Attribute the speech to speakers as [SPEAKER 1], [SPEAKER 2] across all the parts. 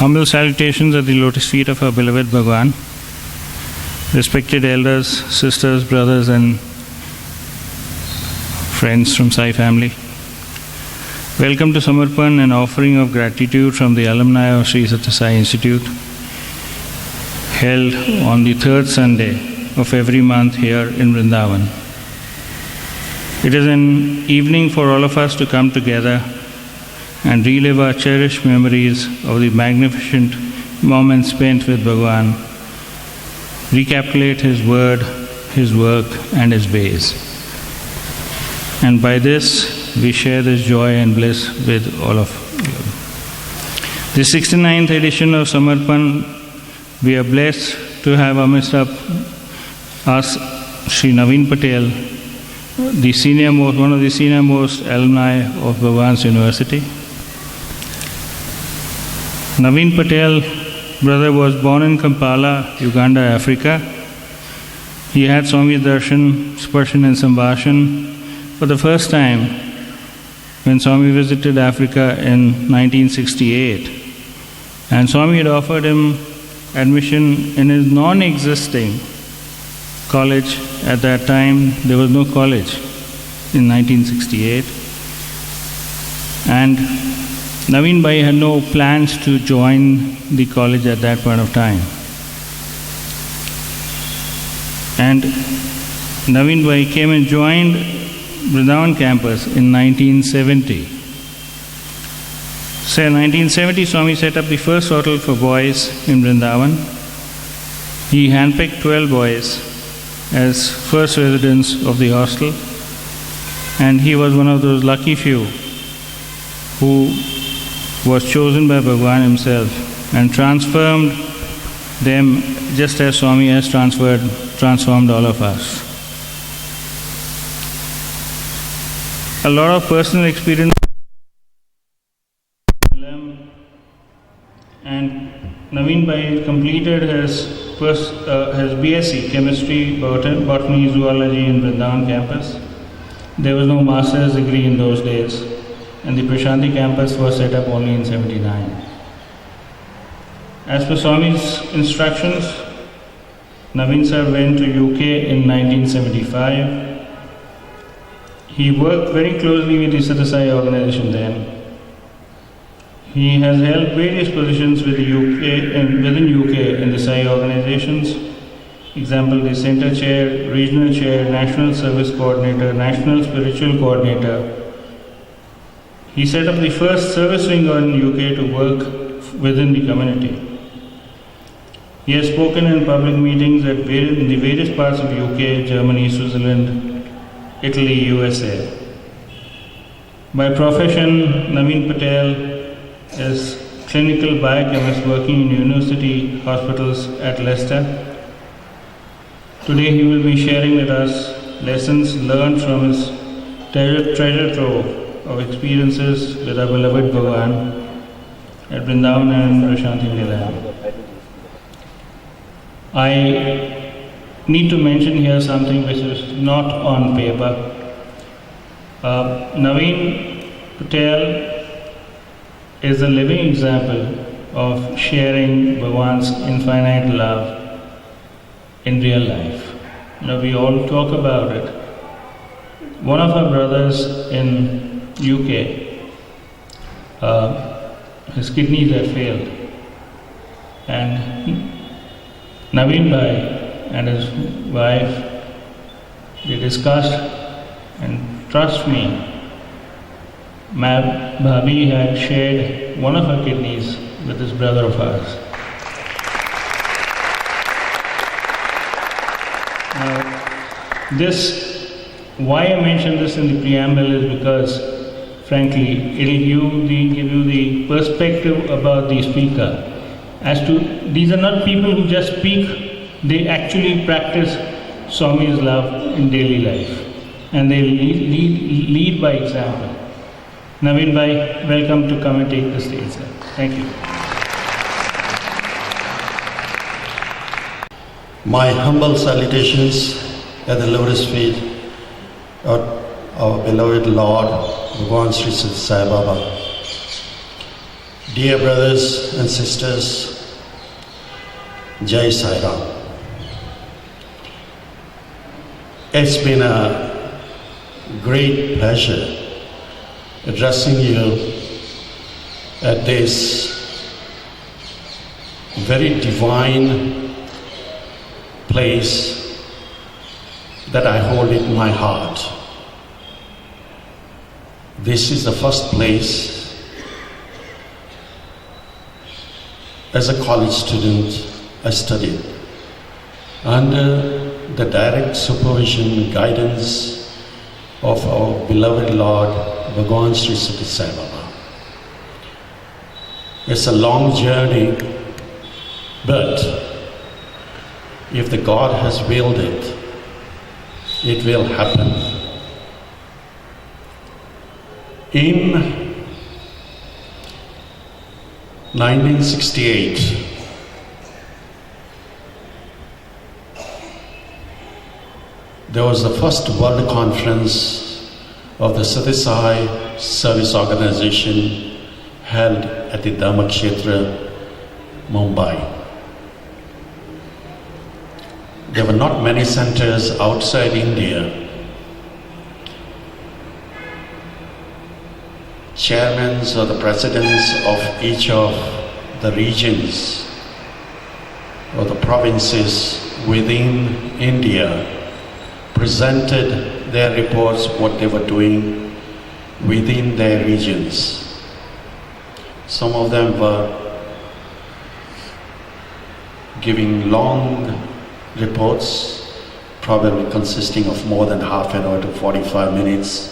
[SPEAKER 1] Humble salutations at the lotus feet of our beloved Bhagwan, respected elders, sisters, brothers, and friends from Sai family. Welcome to Samarpan, an offering of gratitude from the alumni of Shri Sathya Sai Institute, held on the third Sunday of every month here in Brindavan. It is an evening for all of us to come together and relive our cherished memories of the magnificent moments spent with Bhagwan, recapitulate His word, His work, and His ways. And by this, we share this joy and bliss with all of you. The 69th edition of Samarpan, we are blessed to have amidst us Shri Navin Patel, one of the senior most alumni of Bhagwan's University. Navin Patel, brother, was born in Kampala, Uganda, Africa. He had Swami Darshan, Sparshan and Sambhashan for the first time when Swami visited Africa in 1968. And Swami had offered him admission in his non-existing college. At that time, there was no college in 1968. And Navin Bhai had no plans to join the college at that point of time. And Navin Bhai came and joined Brindavan campus in 1970. So in 1970, Swami set up the first hotel for boys in Brindavan. He handpicked 12 boys as first residents of the hostel, and he was one of those lucky few who was chosen by Bhagwan himself and transformed them just as Swami has transformed all of us. A lot of personal experience, and Navin Bhai completed his BSc Chemistry, Botany, Zoology in Brindavan campus. There was no master's degree in those days, and the Prashanti campus was set up only in 79. As per Swami's instructions, Navin sir went to UK in 1975. He worked very closely with the Sathya Sai organization then. He has held various positions with the UK and within UK in the Sai organizations. Example, the Center Chair, Regional Chair, National Service Coordinator, National Spiritual Coordinator. He set up the first service wing in UK to work within the community. He has spoken in public meetings in the various parts of UK, Germany, Switzerland, Italy, USA. By profession, Navin Patel is clinical biochemist working in university hospitals at Leicester. Today he will be sharing with us lessons learned from his treasure trove of experiences with our beloved Bhagwan at Brindavan and Prashanti Nilayam. I need to mention here something which is not on paper. Navin Patel is a living example of sharing Bhagwan's infinite love in real life. We all talk about it. One of our brothers in UK, his kidneys had failed, and Navin Bhai and his wife, they discussed, and trust me, Bhabi had shared one of her kidneys with this brother of ours. Why I mention this in the preamble is because, frankly, it will give you the perspective about the speaker. As to, these are not people who just speak, they actually practice Swami's love in daily life. And they lead by example. Navin Bhai, welcome to come and take the stage, sir. Thank you.
[SPEAKER 2] My humble salutations at the lotus feet of our beloved Lord, Bhagwan Sri Sathya Sai Baba. Dear brothers and sisters, Jai Sai Ram. It's been a great pleasure addressing you at this very divine place that I hold in my heart. This is the first place as a college student I studied under the direct supervision and guidance of our beloved Lord Bhagwan Shri Sati Sai Baba. It's a long journey, but if the God has willed it, it will happen. In 1968, there was the first World Conference of the Sati Sai Service Organization held at the Dharmakshetra, Mumbai. There were not many centers outside India. Chairmen or the presidents of each of the regions or the provinces within India presented their reports, what they were doing within their regions. Some of them were giving long reports, probably consisting of more than half an hour to 45 minutes.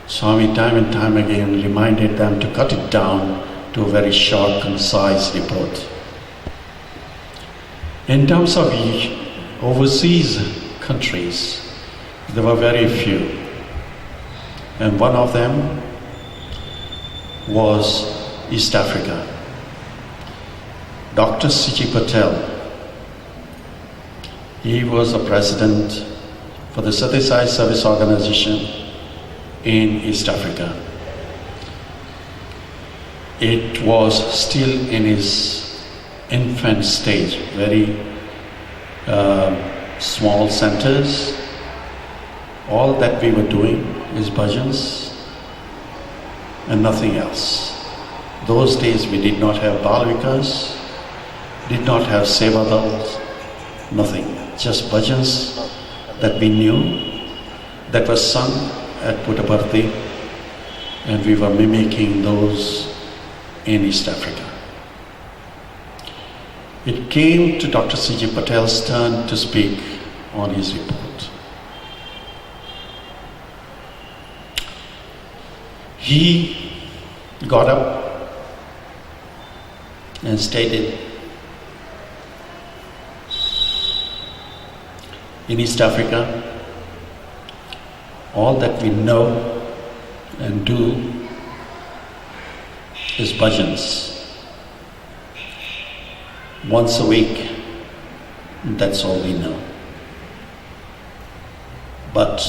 [SPEAKER 2] Swami time and time again reminded them to cut it down to a very short, concise report. In terms of overseas countries, there were very few. And one of them was East Africa. Dr. C.G. Patel, he was the president for the Sati Sai Service Organization in East Africa. It was still in its infant stage, very small centers. All that we were doing is bhajans and nothing else. Those days we did not have balvikas, did not have sevadals, nothing. Just bhajans that we knew, that were sung at Puttaparthi, and we were mimicking those in East Africa. It came to Dr. C.G. Patel's turn to speak on his report. He got up and stated, in East Africa, all that we know and do is bhajans. Once a week, that's all we know. But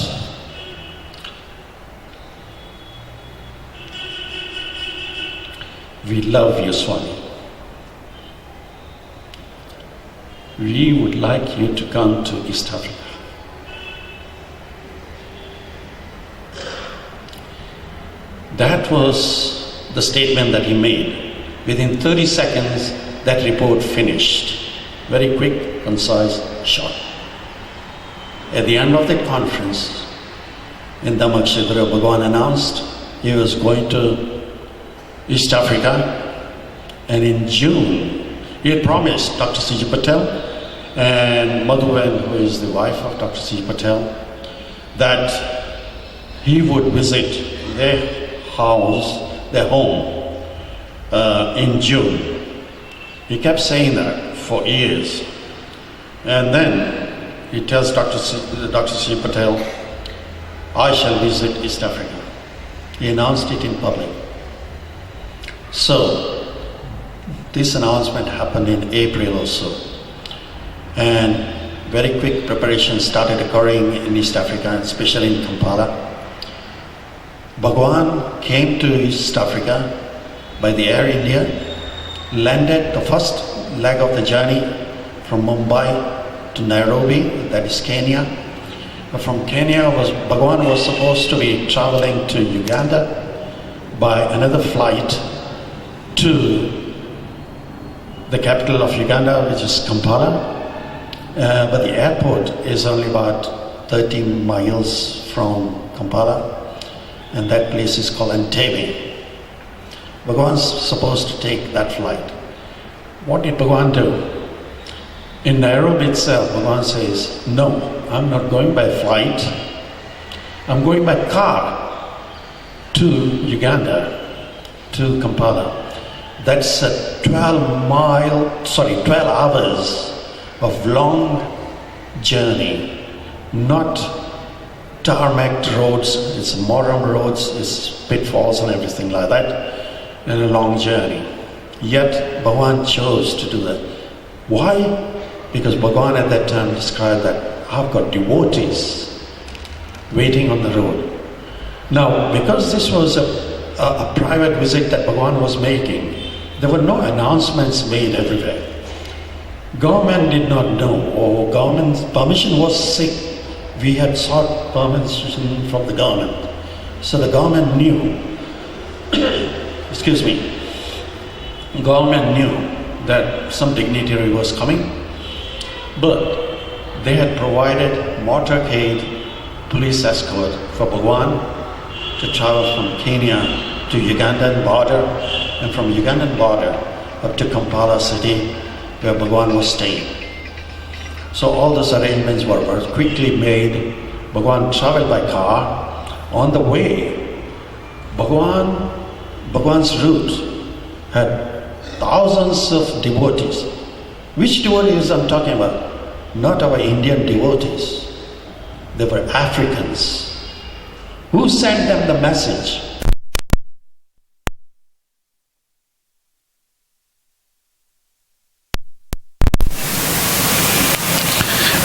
[SPEAKER 2] we love you, Swami. We would like you to come to East Africa. That was the statement that he made. Within 30 seconds, that report finished. Very quick, concise, short. At the end of the conference, in Dhammakshetra, Bhagwan announced he was going to East Africa, and in June, he had promised Dr. C.G. Patel and Madhuben, who is the wife of Dr. C.G. Patel, that he would visit their house, their home, in June. He kept saying that for years. And then he tells Dr. C. Patel, I shall visit East Africa. He announced it in public. So, this announcement happened in April or so. And very quick preparations started occurring in East Africa, especially in Kampala. Bhagwan came to East Africa by the Air India, landed the first leg of the journey from Mumbai to Nairobi, that is Kenya. From Kenya, Bhagwan was supposed to be traveling to Uganda by another flight to the capital of Uganda, which is Kampala. But the airport is only about 30 miles from Kampala, and that place is called Entebbe. Bhagwan's supposed to take that flight. What did Bhagwan do? In Nairobi itself, Bhagwan says, no, I'm not going by flight. I'm going by car to Uganda, to Kampala. That's a 12 hours of long journey, not tarmac roads, it's modern roads, it's pitfalls and everything like that, and a long journey. Yet Bhagwan chose to do that. Why? Because Bhagwan at that time described that I've got devotees waiting on the road. Now, because this was a private visit that Bhagwan was making, there were no announcements made everywhere. Government did not know, or government's permission was sick. We had sought permission from the government. So the government knew, government knew that some dignitary was coming, but they had provided motorcade police escort for Bhagwan to travel from Kenya to Ugandan border, and from Ugandan border up to Kampala city, where Bhagwan was staying. So all those arrangements were quickly made. Bhagwan traveled by car. On the way, Bhagwan's route had thousands of devotees. Which devotees I'm talking about? Not our Indian devotees. They were Africans. Who sent them the message?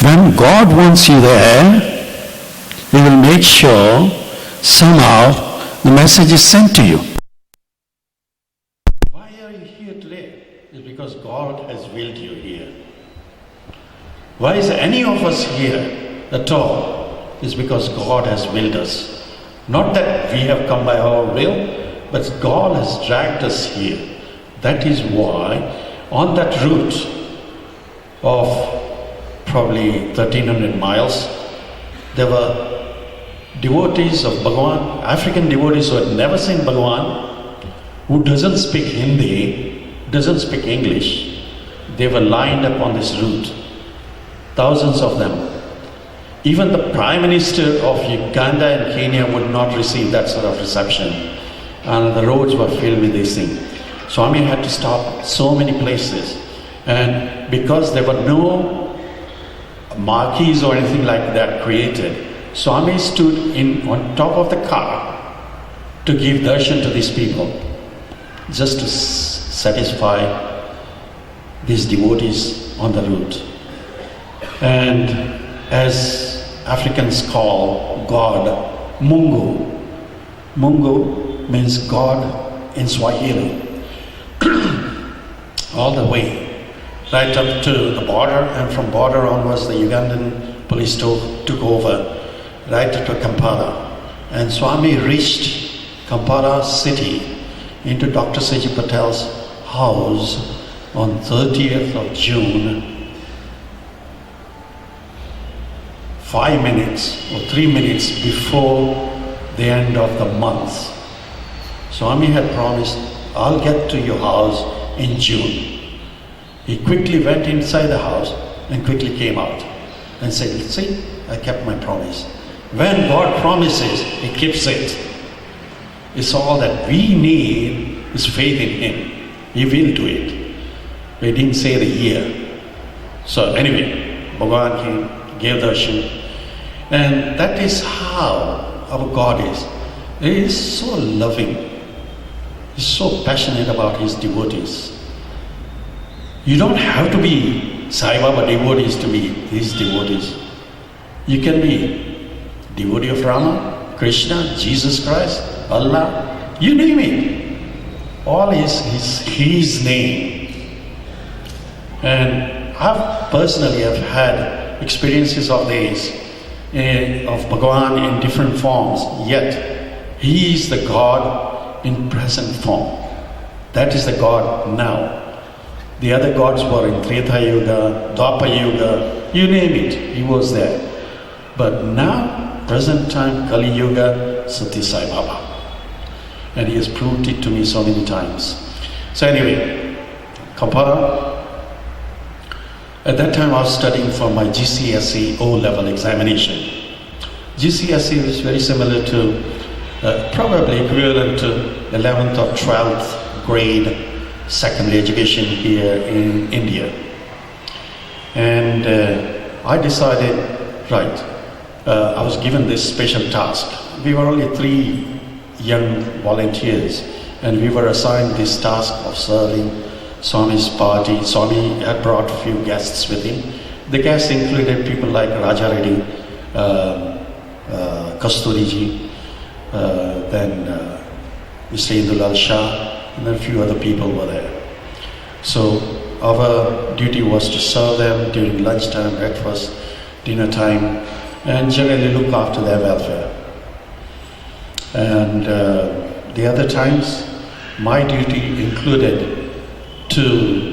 [SPEAKER 2] When God wants you there, He will make sure somehow the message is sent to you. Why are you here today? It's because God has willed you here. Why is any of us here at all? It's because God has willed us. Not that we have come by our will, but God has dragged us here. That is why on that route of probably 1300 miles, there were devotees of Bhagwan, African devotees who had never seen Bhagwan, who doesn't speak Hindi, doesn't speak English. They were lined up on this route, thousands of them. Even the Prime Minister of Uganda and Kenya would not receive that sort of reception, and the roads were filled with these things. Swami had to stop so many places, and because there were no marquees or anything like that created, Swami stood on top of the car to give darshan to these people, just to satisfy these devotees on the route. And as Africans call God Mungu, Mungu means God in Swahili. All the way right up to the border, and from border onwards the Ugandan police took over right up to Kampala. And Swami reached Kampala city into Dr. Seji Patel's house on 30th of June, 5 minutes or 3 minutes before the end of the month. Swami had promised, I'll get to your house in June. He quickly went inside the house and quickly came out and said, see, I kept my promise. When God promises, He keeps it. It's all that we need is faith in Him. He will do it. We didn't say the year. So anyway, Bhagwan came, gave darshan. And that is how our God is. He is so loving. He's so passionate about His devotees. You don't have to be Sai Baba devotees to be His devotees. You can be devotee of Rama, Krishna, Jesus Christ, Allah, you name it. all is his name. And I've personally have had experiences of these, of Bhagavan in different forms, yet he is the God in present form. That is the God now. The other gods were in Treta Yuga, Dwapara Yuga, you name it, he was there. But now, present time, Kali Yuga, Satya Sai Baba. And he has proved it to me so many times. So anyway, Kampala. At that time I was studying for my GCSE O-level examination. GCSE is very similar to, probably equivalent to 11th or 12th grade secondary education here in India. And I decided, right, I was given this special task. We were only 3 young volunteers, and we were assigned this task of serving Swami's party. Swami had brought a few guests with him. The guests included people like Raja Reddy, Kasturiji, then Mr. Indulal Shah, and then a few other people were there. So our duty was to serve them during lunchtime, breakfast, dinner time, and generally look after their welfare. And the other times, my duty included to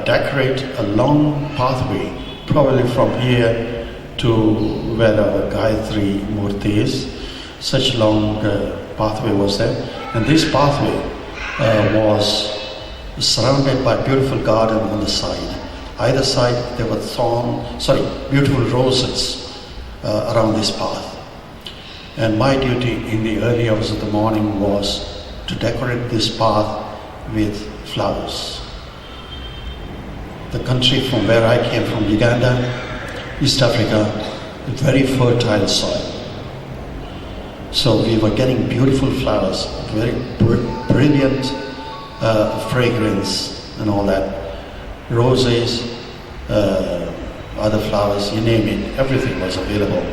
[SPEAKER 2] decorate a long pathway, probably from here to where our Gayatri Murti is. Such long pathway was there, and this pathway was surrounded by beautiful garden on the side. Either side there were beautiful roses around this path. And my duty in the early hours of the morning was to decorate this path with flowers. The country from where I came from, Uganda, East Africa, very fertile soil. So we were getting beautiful flowers, very brilliant fragrance and all that. Roses, other flowers, you name it, everything was available.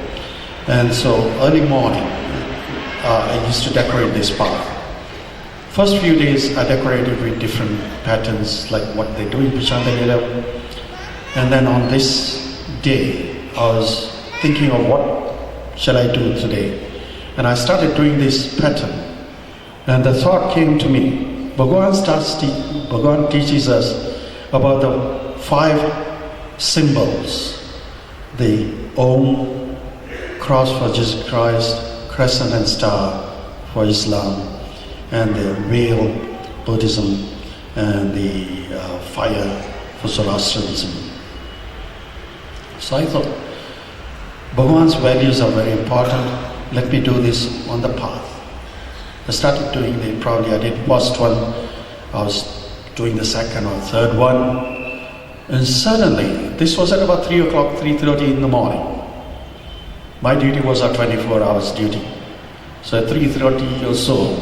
[SPEAKER 2] And so early morning, I used to decorate this path. First few days I decorated with different patterns like what they do in Pachantalila. And then on this day, I was thinking of what shall I do today. And I started doing this pattern. And the thought came to me, Bhagavan teaches us about the 5 symbols. The Om, cross for Jesus Christ, crescent and star for Islam, and the veil, Buddhism, and the fire for Zoroastrianism. So I thought, Bhagavan's values are very important. Let me do this on the path. I started doing it, probably I did first one, I was doing the second or third one, and suddenly, this was at about 3 o'clock, 3:30 in the morning. My duty was a 24 hours duty. So at 3:30 or so,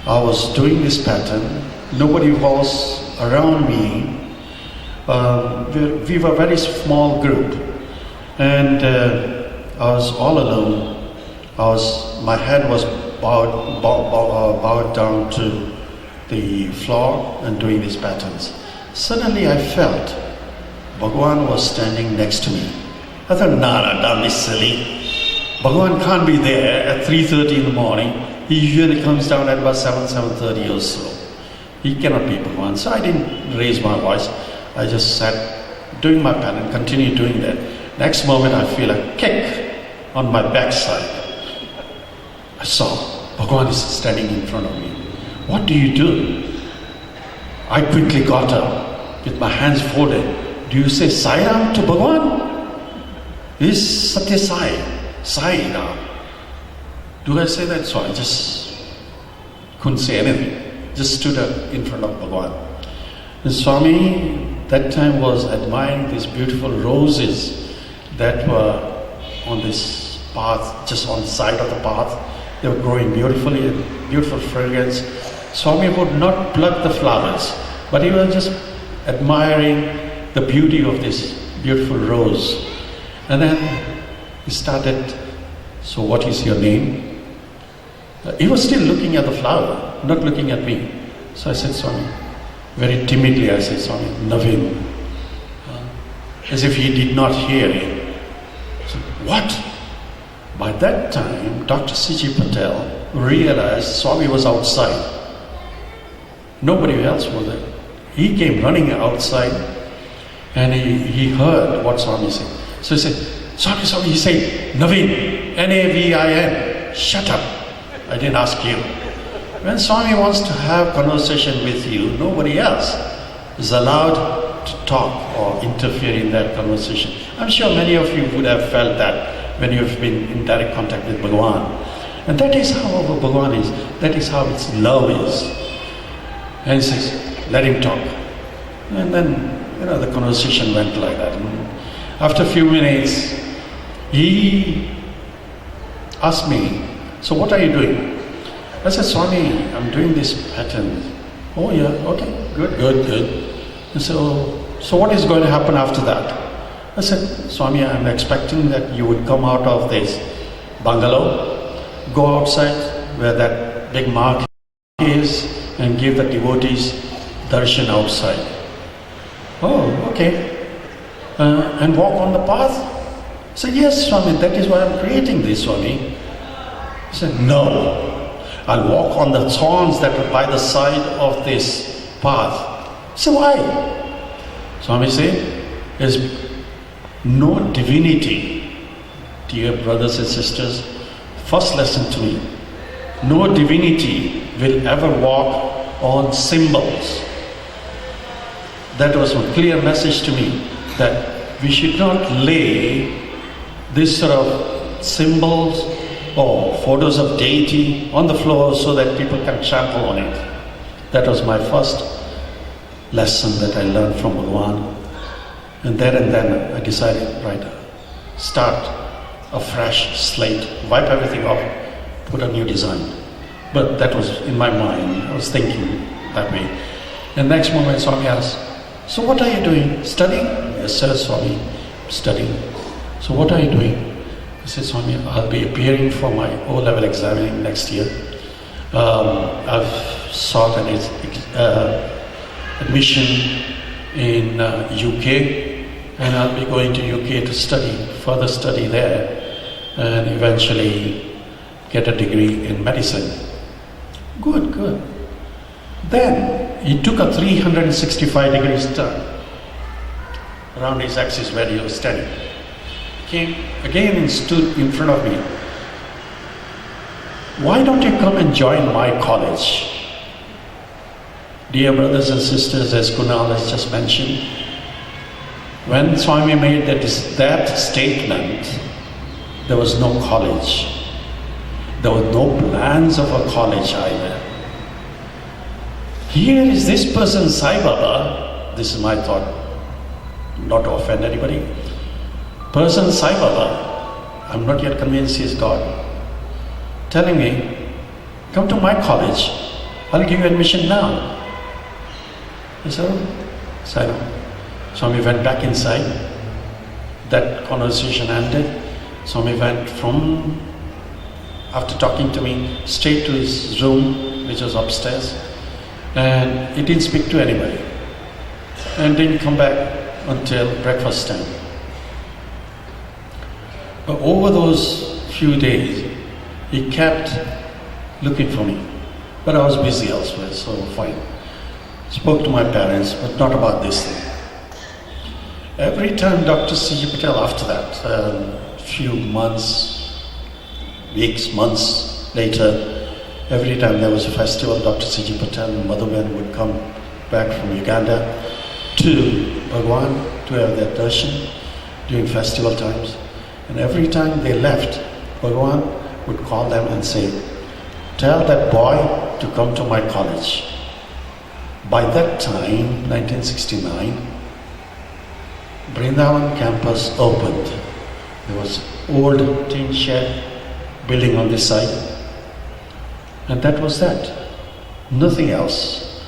[SPEAKER 2] I was doing this pattern, nobody was around me. We were a very small group, and I was all alone. My head was bowed down to the floor and doing these patterns. Suddenly I felt Bhagavan was standing next to me. I thought, nah, don't be silly. Bhagavan can't be there at 3:30 in the morning. He usually comes down at about 7:30 or so. He cannot be Bhagavan. So I didn't raise my voice. I just sat doing my pattern, continued doing that. Next moment I feel a kick on my backside. I saw Bhagavan is standing in front of me. What do you do? I quickly got up with my hands folded. Do you say Sai Ram to Bhagavan? He's Satya Sai, Sai Ram. Do I say that? So I just couldn't say anything. Just stood up in front of Bhagavan. And Swami that time was admiring these beautiful roses that were on this path, just on the side of the path. They were growing beautifully, beautiful fragrance. Swami would not pluck the flowers, but he was just admiring the beauty of this beautiful rose. And then he started, so what is your name? He was still looking at the flower, not looking at me. So I said, Swami, very timidly I said, Swami, Navin, as if he did not hear it. I said, what? By that time, Dr. C.G. Patel realized Swami was outside. Nobody else was there. He came running outside and he heard what Swami said. So he said, Swami, he said, Navin, N-A-V-I-N, shut up. I didn't ask you. When Swami wants to have conversation with you, nobody else is allowed to talk or interfere in that conversation. I'm sure many of you would have felt that when you've been in direct contact with Bhagavan. And that is how our Bhagavan is. That is how its love is. And he says, let him talk. And then, the conversation went like that. And after a few minutes, he asked me, so what are you doing? I said, Swami, I'm doing this pattern. Oh yeah, okay, good. And so what is going to happen after that? I said, Swami, I'm expecting that you would come out of this Bangalore, go outside where that big mark is and give the devotees darshan outside. Oh, okay. And walk on the path? I said, yes, Swami, that is why I'm creating this, Swami. He said, no, I'll walk on the thorns that are by the side of this path. I said, why? Swami said, there's no divinity. Dear brothers and sisters, first lesson to me, no divinity will ever walk on symbols. That was a clear message to me, that we should not lay this sort of symbols or photos of deity on the floor so that people can trample on it. That was my first lesson that I learned from Bhagavan. And then I decided, right, start a fresh slate, wipe everything off, put a new design. But that was in my mind, I was thinking that way. And next moment Swami asked, so what are you doing? Studying? Yes sir, Swami, studying. So what are you doing? I said, Swami, I'll be appearing for my O-level examining next year. I've sought an admission in UK, and I'll be going to UK to further study there, and eventually get a degree in medicine. Good. Then he took a 365 degrees turn around his axis where he was standing. Came again and stood in front of me. Why don't you come and join my college? Dear brothers and sisters, as Kunal has just mentioned, when Swami made that statement, there was no college. There were no plans of a college either. Here is this person, Sai Baba, this is my thought, not to offend anybody. Person Sai Baba, I'm not yet convinced he is God, telling me, come to my college, I'll give you admission now. I said, Swami went back inside. That conversation ended. Swami went after talking to me, straight to his room, which was upstairs, and he didn't speak to anybody, and didn't come back until breakfast time. But over those few days, he kept looking for me, but I was busy elsewhere, so fine. Spoke to my parents, but not about this thing. Every time Dr. C.G. Patel, after that, few months, weeks, months later, every time there was a festival, Dr. C.G. Patel and Madhuban would come back from Uganda to Bhagavan to have their darshan during festival times. And every time they left, Bhagavan would call them and say, tell that boy to come to my college. By that time, 1969, Brindavan campus opened. There was old tin shed building on this side, and that was that. Nothing else.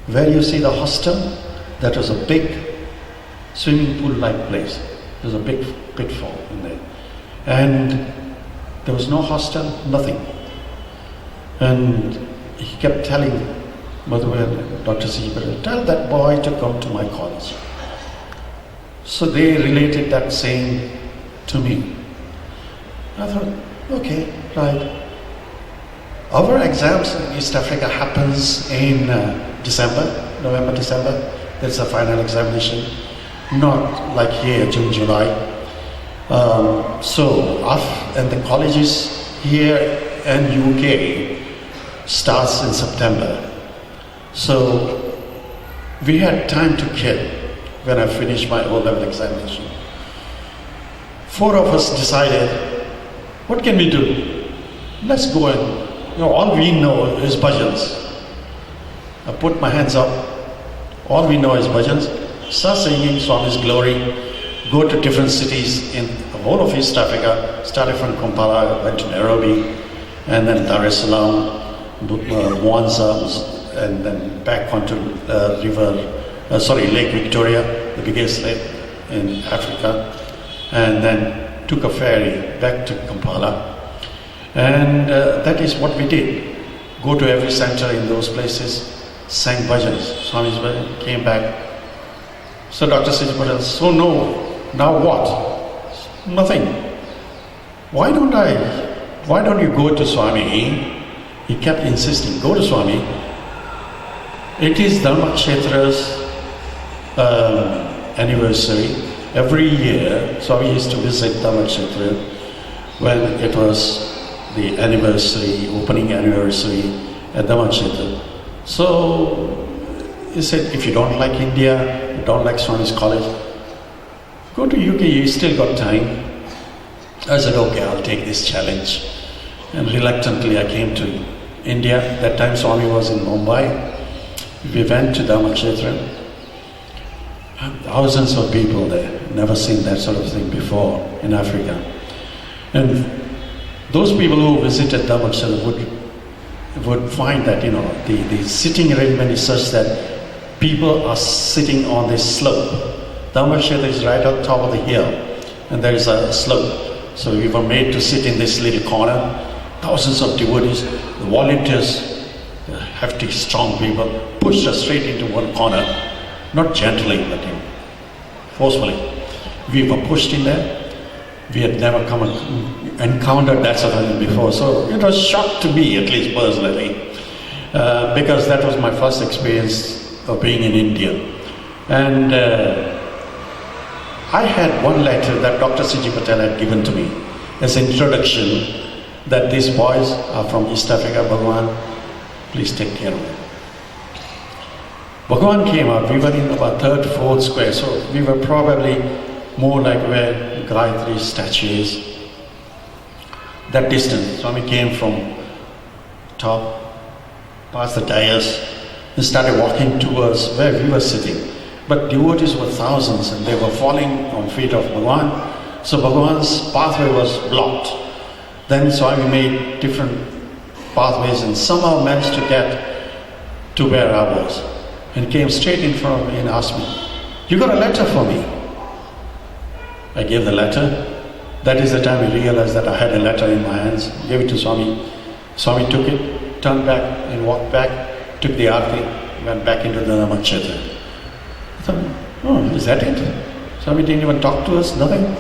[SPEAKER 2] Where you see the hostel, that was a big swimming pool-like place. There was a big pitfall in there. And there was no hostel, nothing. And he kept telling Madhuvan, Dr. C. tell that boy to come to my college. So they related that saying to me. I thought, okay, right. Our exams in East Africa happens in November, December. There's a final examination, not like here, June, July. And the colleges here and UK starts in September. So we had time to kill when I finished my O-level examination. 4 of us decided, what can we do? Let's go and, all we know is bhajans. I put my hands up, all we know is bhajans. Start singing Swami's glory, go to different cities in the whole of East Africa, started from Kampala, went to Nairobi, and then Dar es Salaam, Mwanza, and then back onto Lake Victoria, the biggest lake in Africa, and then took a ferry back to Kampala. And that is what we did. Go to every center in those places, sang bhajans, Swami's bhajan, came back. So Dr. C.J. Patel, so no, now what? Nothing. Why don't you go to Swami? He kept insisting, go to Swami. It is Dharmakshetra's anniversary. Every year, Swami used to visit Dharmakshetra when it was the anniversary, opening anniversary at Dharmakshetra. So he said, if you don't like India, you don't like Swami's college, go to UK, you still got time. I said, okay, I'll take this challenge. And reluctantly I came to India. That time Swami was in Mumbai. We went to Dharmakshetra. Thousands of people there, never seen that sort of thing before in Africa. And those people who visited Dharmakshetra would find that, the sitting arrangement is such that people are sitting on this slope. Dharmakshetra is right on top of the hill, and there is a slope. So we were made to sit in this little corner. Thousands of devotees, the volunteers, the hefty, strong people, pushed us straight into one corner, not gently, but forcefully. We were pushed in there. We had never encountered that sort of thing before, so it was a shock to me, at least personally, because that was my first experience of being in India. And I had one letter that Dr. C.J. Patel had given to me as an introduction that these boys are from East Africa, Bhagwan, please take care of them. Bhagwan came out, we were in about 3rd, 4th square, so we were probably more like where Gayatri statue is. That distance, Swami came from top, past the dais, and started walking towards where we were sitting. But devotees were thousands and they were falling on feet of Bhagwan. So Bhagwan's pathway was blocked. Then Swami made different pathways and somehow managed to get to where I was. And came straight in front of me and asked me, you got a letter for me? I gave the letter. That is the time I realized that I had a letter in my hands. Gave it to Swami. Swami took it, turned back and walked back, took the arati, went back into the Dharmakshetra. I thought, oh, is that it? Swami didn't even talk to us, nothing.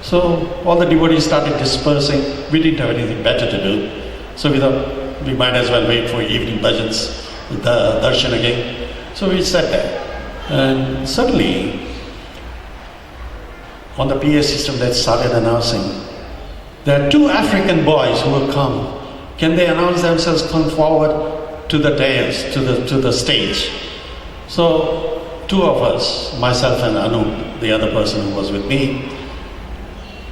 [SPEAKER 2] So all the devotees started dispersing. We didn't have anything better to do. So we thought, we might as well wait for evening bhajans, the darshan again. So we sat there. And suddenly, on the PA system that started announcing, there are 2 African boys who will come. Can they announce themselves, come forward to the dais, to the stage? So 2 of us, myself and Anu, the other person who was with me,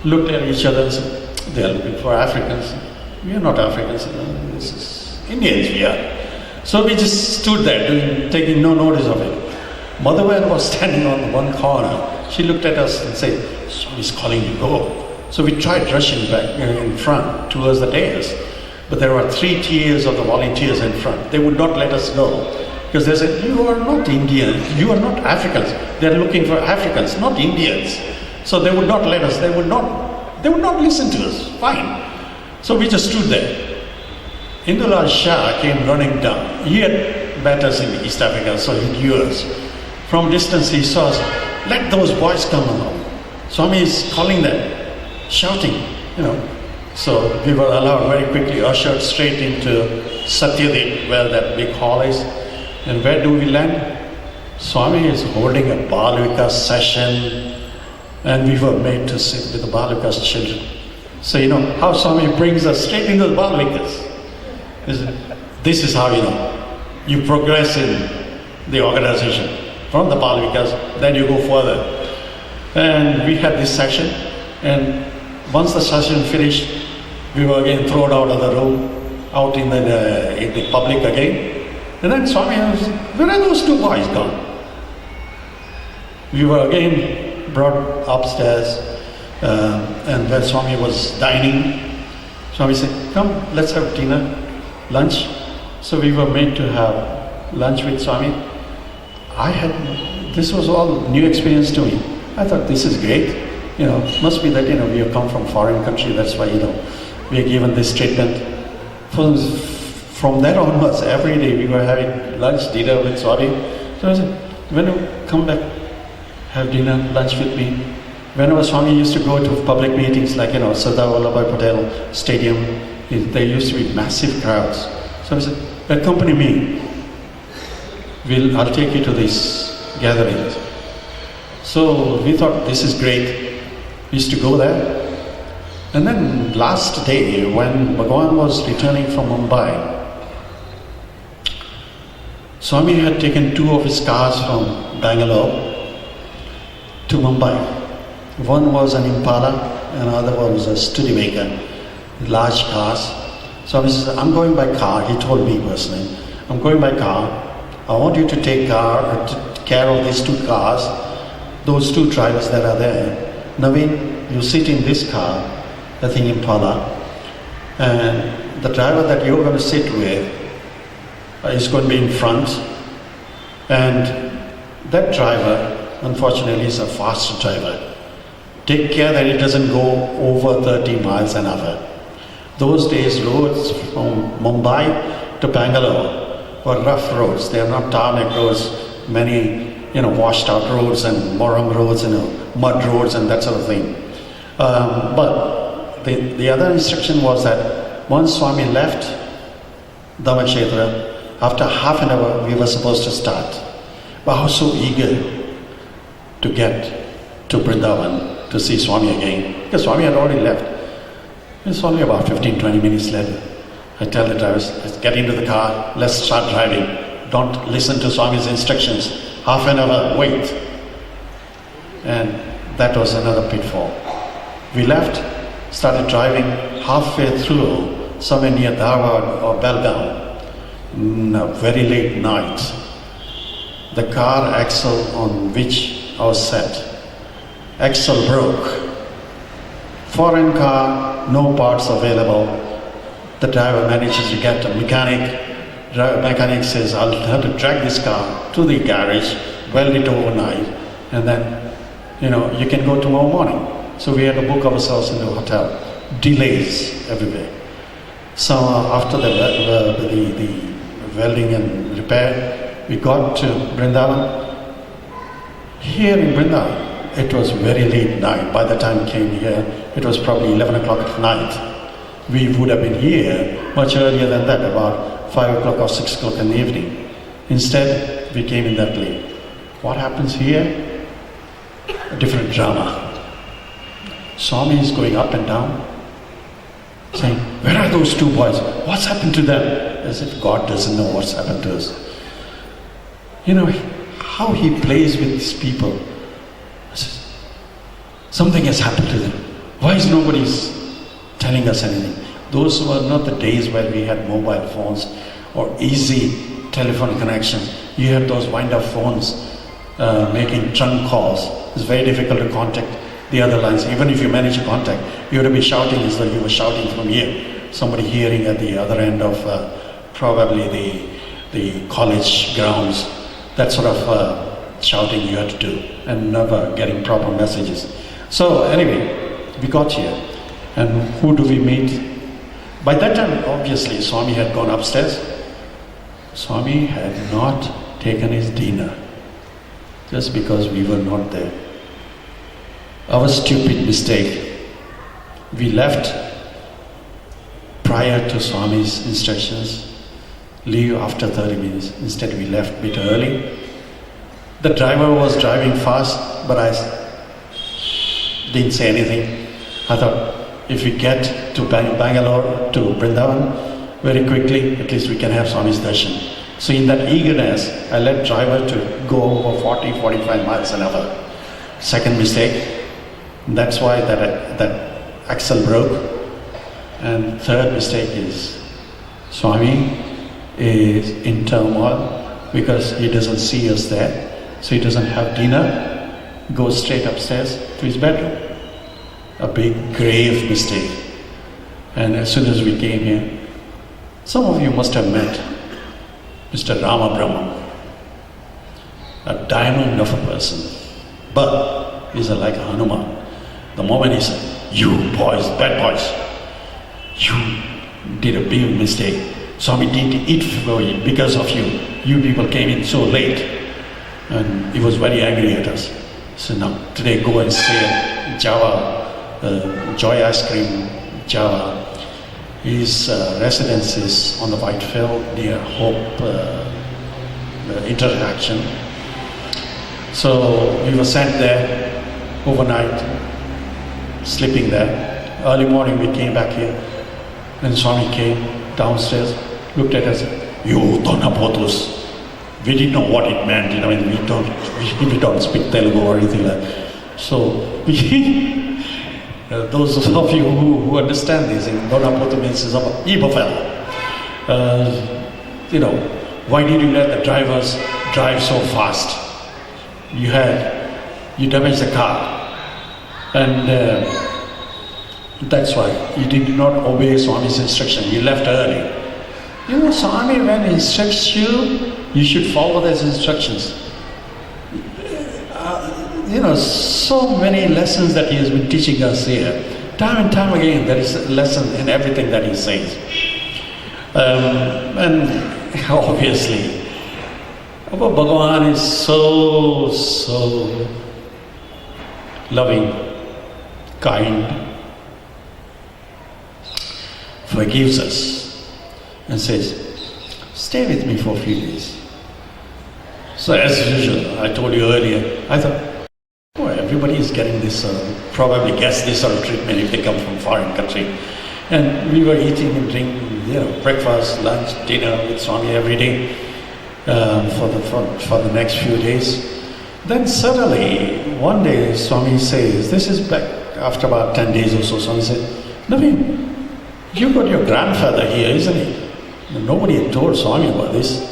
[SPEAKER 2] looked at each other and said, they are looking for Africans. We are not Africans, this is Indians we are. So we just stood there, taking no notice of it. Motherwell was standing on one corner. She looked at us and said, Swami's calling you, go. So we tried rushing back in front towards the dais. But there were 3 tiers of the volunteers in front. They would not let us go. Because they said, you are not Indians, you are not Africans. They are looking for Africans, not Indians. So they would not let us, they would not listen to us. Fine. So we just stood there. Indulal Shah came running down. He had batters in East Africa, so he knew us. From distance he saw us, let those boys come along. Swami is calling them, shouting, So we were allowed very quickly, ushered straight into Satyadip, where that big hall is. And where do we land? Swami is holding a Bal Vikas session, and we were made to sit with the Bal Vikas children. So how Swami brings us straight into the Bal Vikas. This is how you progress in the organization. From the Bal Vikas, then you go further. And we had this session, and once the session finished, we were again thrown out of the room, out in the public again. And then Swami asked, where are those two boys gone? We were again brought upstairs, and when Swami was dining, Swami said, come, let's have dinner, lunch. So we were made to have lunch with Swami. This was all new experience to me. I thought, this is great. Must be that, we have come from foreign country, that's why, we are given this treatment. From that onwards, every day we were having lunch, dinner with Swami. So I said, when you come back, have dinner, lunch with me. Whenever Swami used to go to public meetings like, Sardar Vallabhbhai Patel Stadium, there used to be massive crowds. So I said, accompany me. I'll take you to these gatherings. So we thought, this is great. We used to go there. And then last day, when Bhagavan was returning from Mumbai, Swami had taken 2 of his cars from Bangalore to Mumbai. One was an Impala, and another one was a Studebaker, large cars. Swami says, I'm going by car. He told me personally, I'm going by car. I want you to take care of these 2 cars, those 2 drivers that are there. Navin, you sit in this car, I think Impala, and the driver that you're going to sit with is going to be in front, and that driver, unfortunately, is a fast driver. Take care that it doesn't go over 30 miles an hour. Those days, roads from Mumbai to Bangalore were rough roads. They are not tarmac roads, many, washed out roads and moram roads, mud roads and that sort of thing. But the other instruction was that once Swami left Dhammakshetra, after half an hour we were supposed to start. But I was so eager to get to Brindavan to see Swami again, because Swami had already left. It's only about 15-20 minutes later. I tell the drivers, let's get into the car, let's start driving. Don't listen to Swami's instructions. Half an hour, wait. And that was another pitfall. We left, started driving halfway through, somewhere near Dharwad or Belgaum, a very late night. The car axle on which I was set, axle broke. Foreign car, no parts available. The driver manages to get a mechanic. Mechanic says, I'll have to drag this car to the garage, weld it overnight, and then, you can go tomorrow morning. So we had to book ourselves in the hotel. Delays everywhere. So after the welding and repair, we got to Brindavan. Here in Brindavan, it was very late night. By the time we came here, it was probably 11 o'clock at night. We would have been here much earlier than that, about 5 o'clock or 6 o'clock in the evening. Instead, we came in that late. What happens here? A different drama. Swami is going up and down, saying, where are those 2 boys? What's happened to them? As if God doesn't know what's happened to us. How he plays with these people. Something has happened to them. Why is nobody telling us anything? Those were not the days where we had mobile phones or easy telephone connection. You had those wind-up phones making trunk calls. It's very difficult to contact the other lines. Even if you manage to contact, you would be shouting as though you were shouting from here. Somebody hearing at the other end of probably the college grounds. That sort of shouting you had to do, and never getting proper messages. So anyway, we got here, and who do we meet? By that time, obviously, Swami had gone upstairs. Swami had not taken his dinner just because we were not there. Our stupid mistake. We left prior to Swami's instructions. Leave after 30 minutes. Instead, we left a bit early. The driver was driving fast, but I didn't say anything. I thought, if we get to Bangalore, to Brindavan, very quickly, at least we can have Swami's darshan. So in that eagerness, I let driver to go over 40, 45 miles an hour. Second mistake, that's why that axle broke. And third mistake is, Swami is in turmoil because he doesn't see us there. So he doesn't have dinner, goes straight upstairs to his bedroom. A big, grave mistake. And as soon as we came here, some of you must have met Mr. Rama Brahman, a diamond of a person, but he's like a Hanuman. The moment he said, "You boys, bad boys, you did a big mistake. Swami didn't eat for you because of you. You people came in so late." And he was very angry at us. So now, today go and stay at Java, Joy Ice Cream, Java. His residence is on the Whitefield near Hope Interaction. So we were sent there overnight, sleeping there. Early morning we came back here. Then Swami came downstairs, looked at us, "You Donapotus." We didn't know what it meant, we don't speak Telugu or anything like that. So those of you who understand this, Donapotu means is about Ibofel. Why did you let the drivers drive so fast? You damaged the car. And that's why you did not obey Swami's instruction. You left early. Swami, when he instructs you, you should follow his instructions. So many lessons that he has been teaching us here. Time and time again, there is a lesson in everything that he says. And obviously, Bhagavan is so loving, kind, forgives us and says, "Stay with me for a few days." So as usual, I told you earlier, I thought, everybody is getting this, probably gets this sort of treatment if they come from foreign country. And we were eating and drinking, breakfast, lunch, dinner with Swami every day for the next few days. Then suddenly, one day, Swami says, this is back after about 10 days or so, Swami said, "Navin, you got your grandfather here, isn't he?" Nobody had told Swami about this.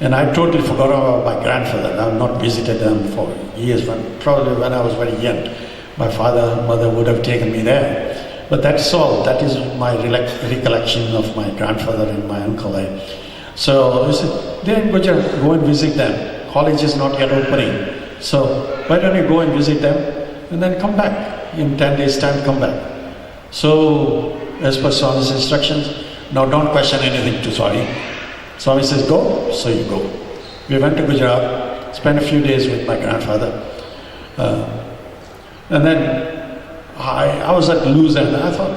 [SPEAKER 2] And I totally forgot about my grandfather. I have not visited them for years, probably when I was very young. My father, mother would have taken me there. But that's all. That is my recollection of my grandfather and my uncle there. So he said, "They're in Gujarat, go and visit them. College is not yet opening. So why don't you go and visit them and then come back. In 10 days' time, come back." So as per Swami's instructions, now don't question anything to Swami. Swami says, "Go," so you go. We went to Gujarat, spent a few days with my grandfather. And then I was at loose end. I thought,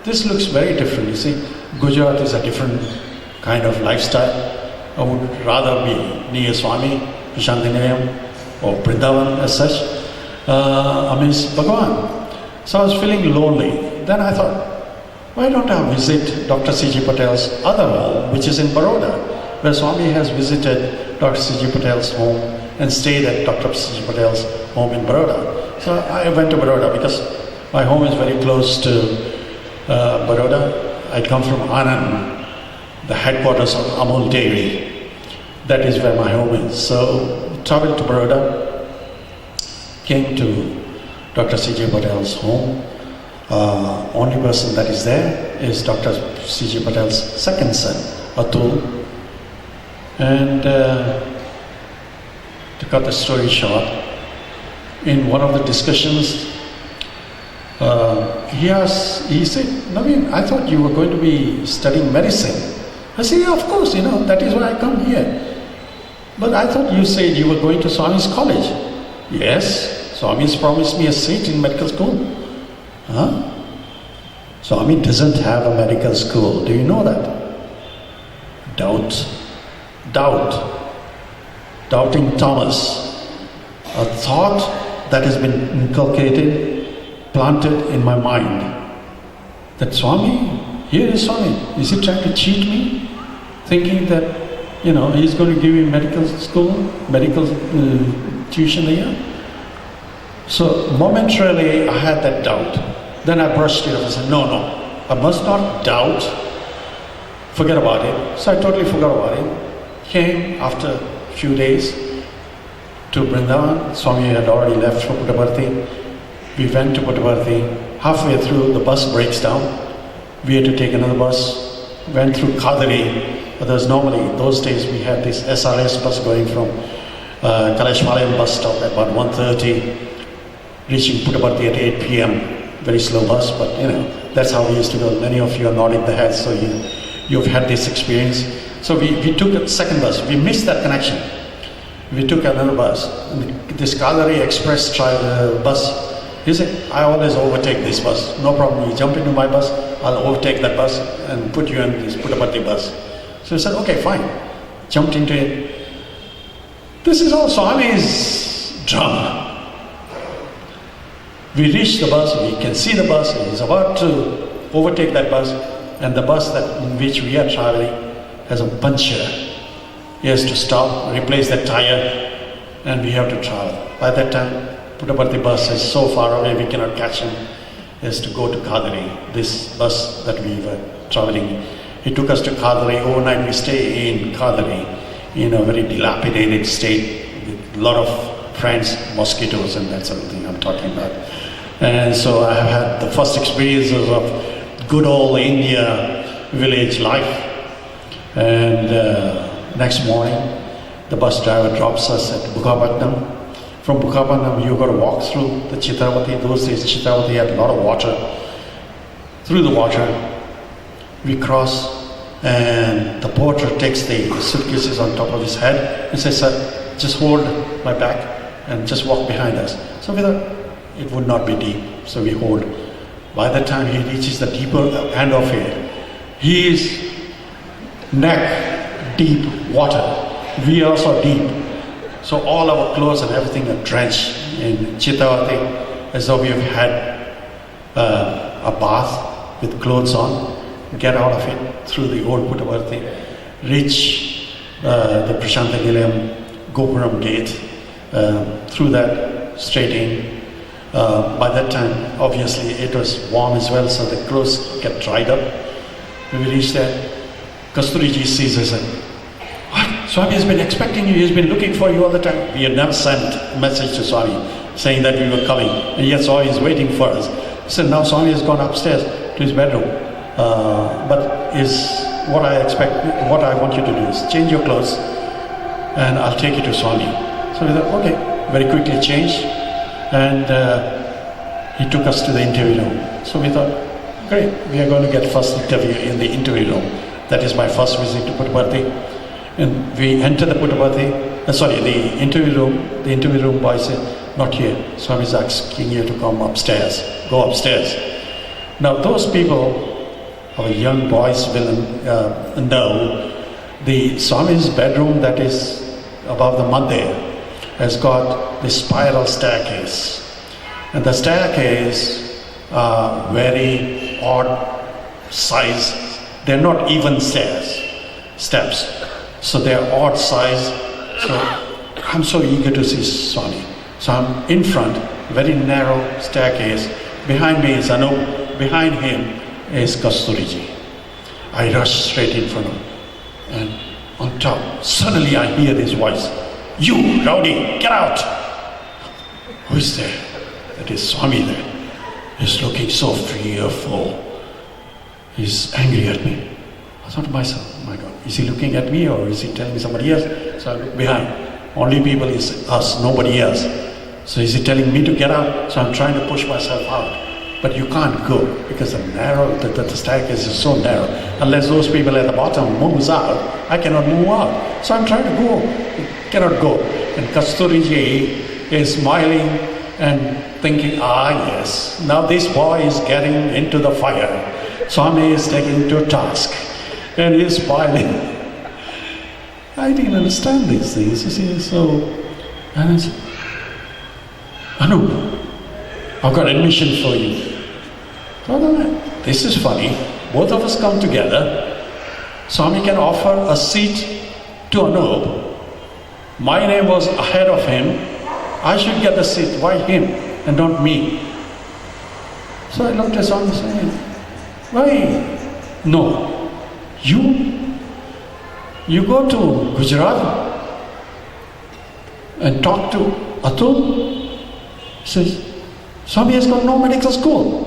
[SPEAKER 2] this looks very different. You see, Gujarat is a different kind of lifestyle. I would rather be near Swami, Shantinayam, or Brindavan as such, amidst Bhagavan. So I was feeling lonely. Then I thought, why don't I visit Dr. C.G. Patel's other home, which is in Baroda, where Swami has visited Dr. C.G. Patel's home and stayed at Dr. C.G. Patel's home in Baroda. So I went to Baroda because my home is very close to Baroda. I come from Anand, the headquarters of Amul Dairy. That is where my home is. So traveled to Baroda, came to Dr. C.G. Patel's home. Only person that is there is Dr. C.G. Patel's second son, Atul. And to cut the story short, in one of the discussions, He said, Navin, I thought you were going to be studying medicine. I said, yeah, of course, that is why I come here. But I thought you said you were going to Swami's college. Yes, Swami's promised me a seat in medical school. Huh? Swami doesn't have a medical school. Do you know that? Doubting Thomas. A thought that has been inculcated, planted in my mind. That Swami, here is Swami. Is he trying to cheat me? Thinking that, he's going to give me medical school, medical tuition a year? So momentarily I had that doubt. Then I brushed it off and said, no, I must not doubt. Forget about it. So I totally forgot about it. Came after a few days to Brindavan. Swami had already left for Puttaparthi. We went to Puttaparthi. Halfway through, the bus breaks down. We had to take another bus. Went through Kadari. Others normally, those days we had this SRS bus going from Kaleshwalayam bus stop at about 1:30, reaching Puttaparthi at 8 p.m. Very slow bus, but that's how we used to go. Many of you are nodding the heads, so you've had this experience. So we took a second bus. We missed that connection. We took another bus. This Kadari Express bus. He said, I always overtake this bus. No problem. You jump into my bus, I'll overtake that bus and put you in this Puttaparthi bus. So he said, okay, fine. Jumped into it. This is all Swami's drama. We reach the bus, we can see the bus, he's about to overtake that bus, and the bus in which we are traveling has a puncture. He has to stop, replace that tire, and we have to travel. By that time, Puttaparthi bus is so far away we cannot catch him. He has to go to Kadari, this bus that we were traveling. He took us to Kadari. Overnight we stay in Kadari, in a very dilapidated state with a lot of friends, mosquitoes and that sort of thing I'm talking about. And so I have had the first experiences of good old India village life. And next morning, the bus driver drops us at Bukapatnam. From Bukapatnam, you've got to walk through the Chitravati. Those days, Chitravati had a lot of water. Through the water, we cross, and the porter takes the suitcases on top of his head and says, sir, just hold my back and just walk behind us. So we thought it would not be deep, so we hold. By the time he reaches the deeper end of it, he is neck deep water. We are also deep. So all our clothes and everything are drenched in Chitravati, as though we have had a bath with clothes on. Get out of it through the old Puttaparthi, reach the Prashanta Nilayam Gopuram gate, through that straight in. By that time, obviously, it was warm as well, so the clothes get dried up. When we reached there, Kasturiji sees us and, what? Swami has been expecting you, he's been looking for you all the time. We had never sent a message to Swami saying that we were coming, and yet Swami is waiting for us. So now Swami has gone upstairs to his bedroom. But what I want you to do is change your clothes and I'll take you to Swami. So we thought, okay, very quickly changed, and he took us to the interview room. So we thought, great, we are going to get first interview in the interview room. That is my first visit to Puttaparthi. And we enter the the interview room. The interview room boy said, not here. Swami is asking you to come upstairs. Go upstairs. Now those people, our young boys will know, the Swami's bedroom that is above the mandir has got the spiral staircase. And the staircase are very odd size. They're not even steps. So they're odd size. So I'm so eager to see Swami. So I'm in front, very narrow staircase. Behind me is Anup. Behind him is Kasturiji. I rush straight in front of him. And on top, suddenly I hear this voice. You, rowdy, get out! Who is there? That is Swami there. He's looking so fearful. He's angry at me. I thought to myself, oh my God, is he looking at me or is he telling somebody else? So I look behind. Only people is us, nobody else. So is he telling me to get out? So I'm trying to push myself out. but you can't go because the staircase is so narrow. Unless those people at the bottom moves out, I cannot move out. So I'm trying to go, cannot go. And Kasturiji is smiling and thinking, yes, now this boy is getting into the fire. Swami is taking to task and he is smiling. I didn't understand these things, you see. So, and I said, Anu, I've got admission for you. This is funny. Both of us come together. Swami can offer a seat to Anup. My name was ahead of him. I should get the seat. Why him and not me? So I looked at Swami and said, why? No. You go to Gujarat and talk to Atul. He says, Swami has got no medical school.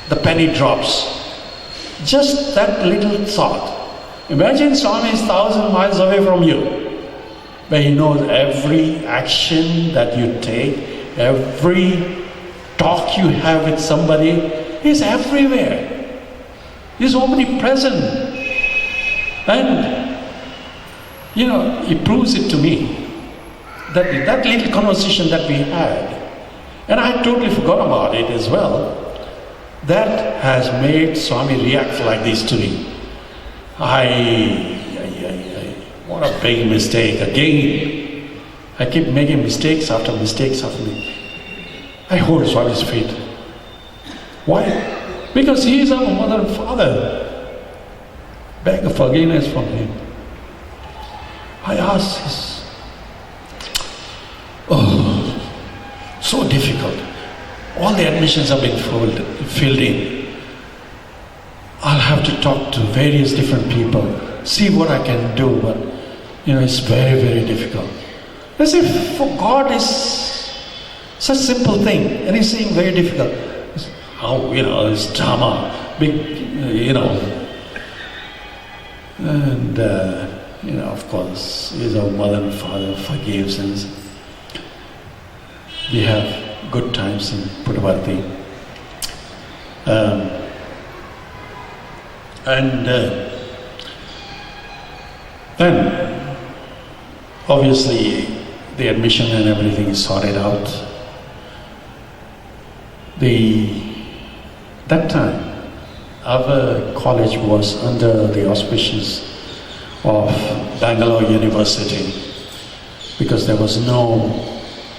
[SPEAKER 2] The penny drops. Just that little thought. Imagine Swami is 1,000 miles away from you, but he knows every action that you take, every talk you have with somebody, he's everywhere. He's omnipresent. And, he proves it to me. That little conversation that we had, and I totally forgot about it as well, that has made Swami react like this to me. What a big mistake again. I keep making mistakes after mistakes after me. I hold Swami's feet. Why? Because he is our mother and father. Beg forgiveness from him. I ask, so difficult. All the admissions have been filled in. I'll have to talk to various different people, see what I can do, but it's very, very difficult. As if for God is such a simple thing, and he's saying very difficult. How, it's drama, big, and, of course, he's our mother and father, forgives, and we have good times in Puttaparthi. Then, obviously, the admission and everything is sorted out. That time, our college was under the auspices of Bangalore University because there was no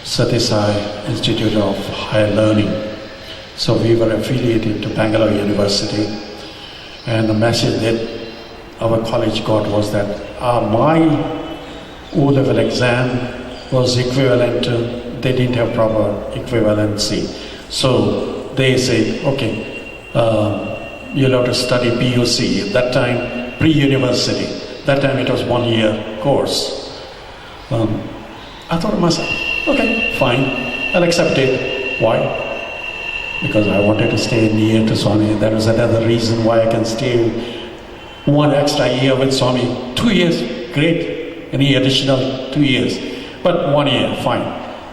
[SPEAKER 2] Sathya Sai Institute of Higher Learning. So we were affiliated to Bangalore University, and the message that our college got was that my O-level exam was equivalent to, they didn't have proper equivalency. So they said, okay, you'll have to study PUC. At that time, pre-university. That time it was 1 year course. I thought to myself, okay, fine, I'll accept it. Why? Because I wanted to stay near to Swami. That was another reason why I can stay 1 extra year with Swami. 2 years, great. Any additional 2 years. But 1 year, fine.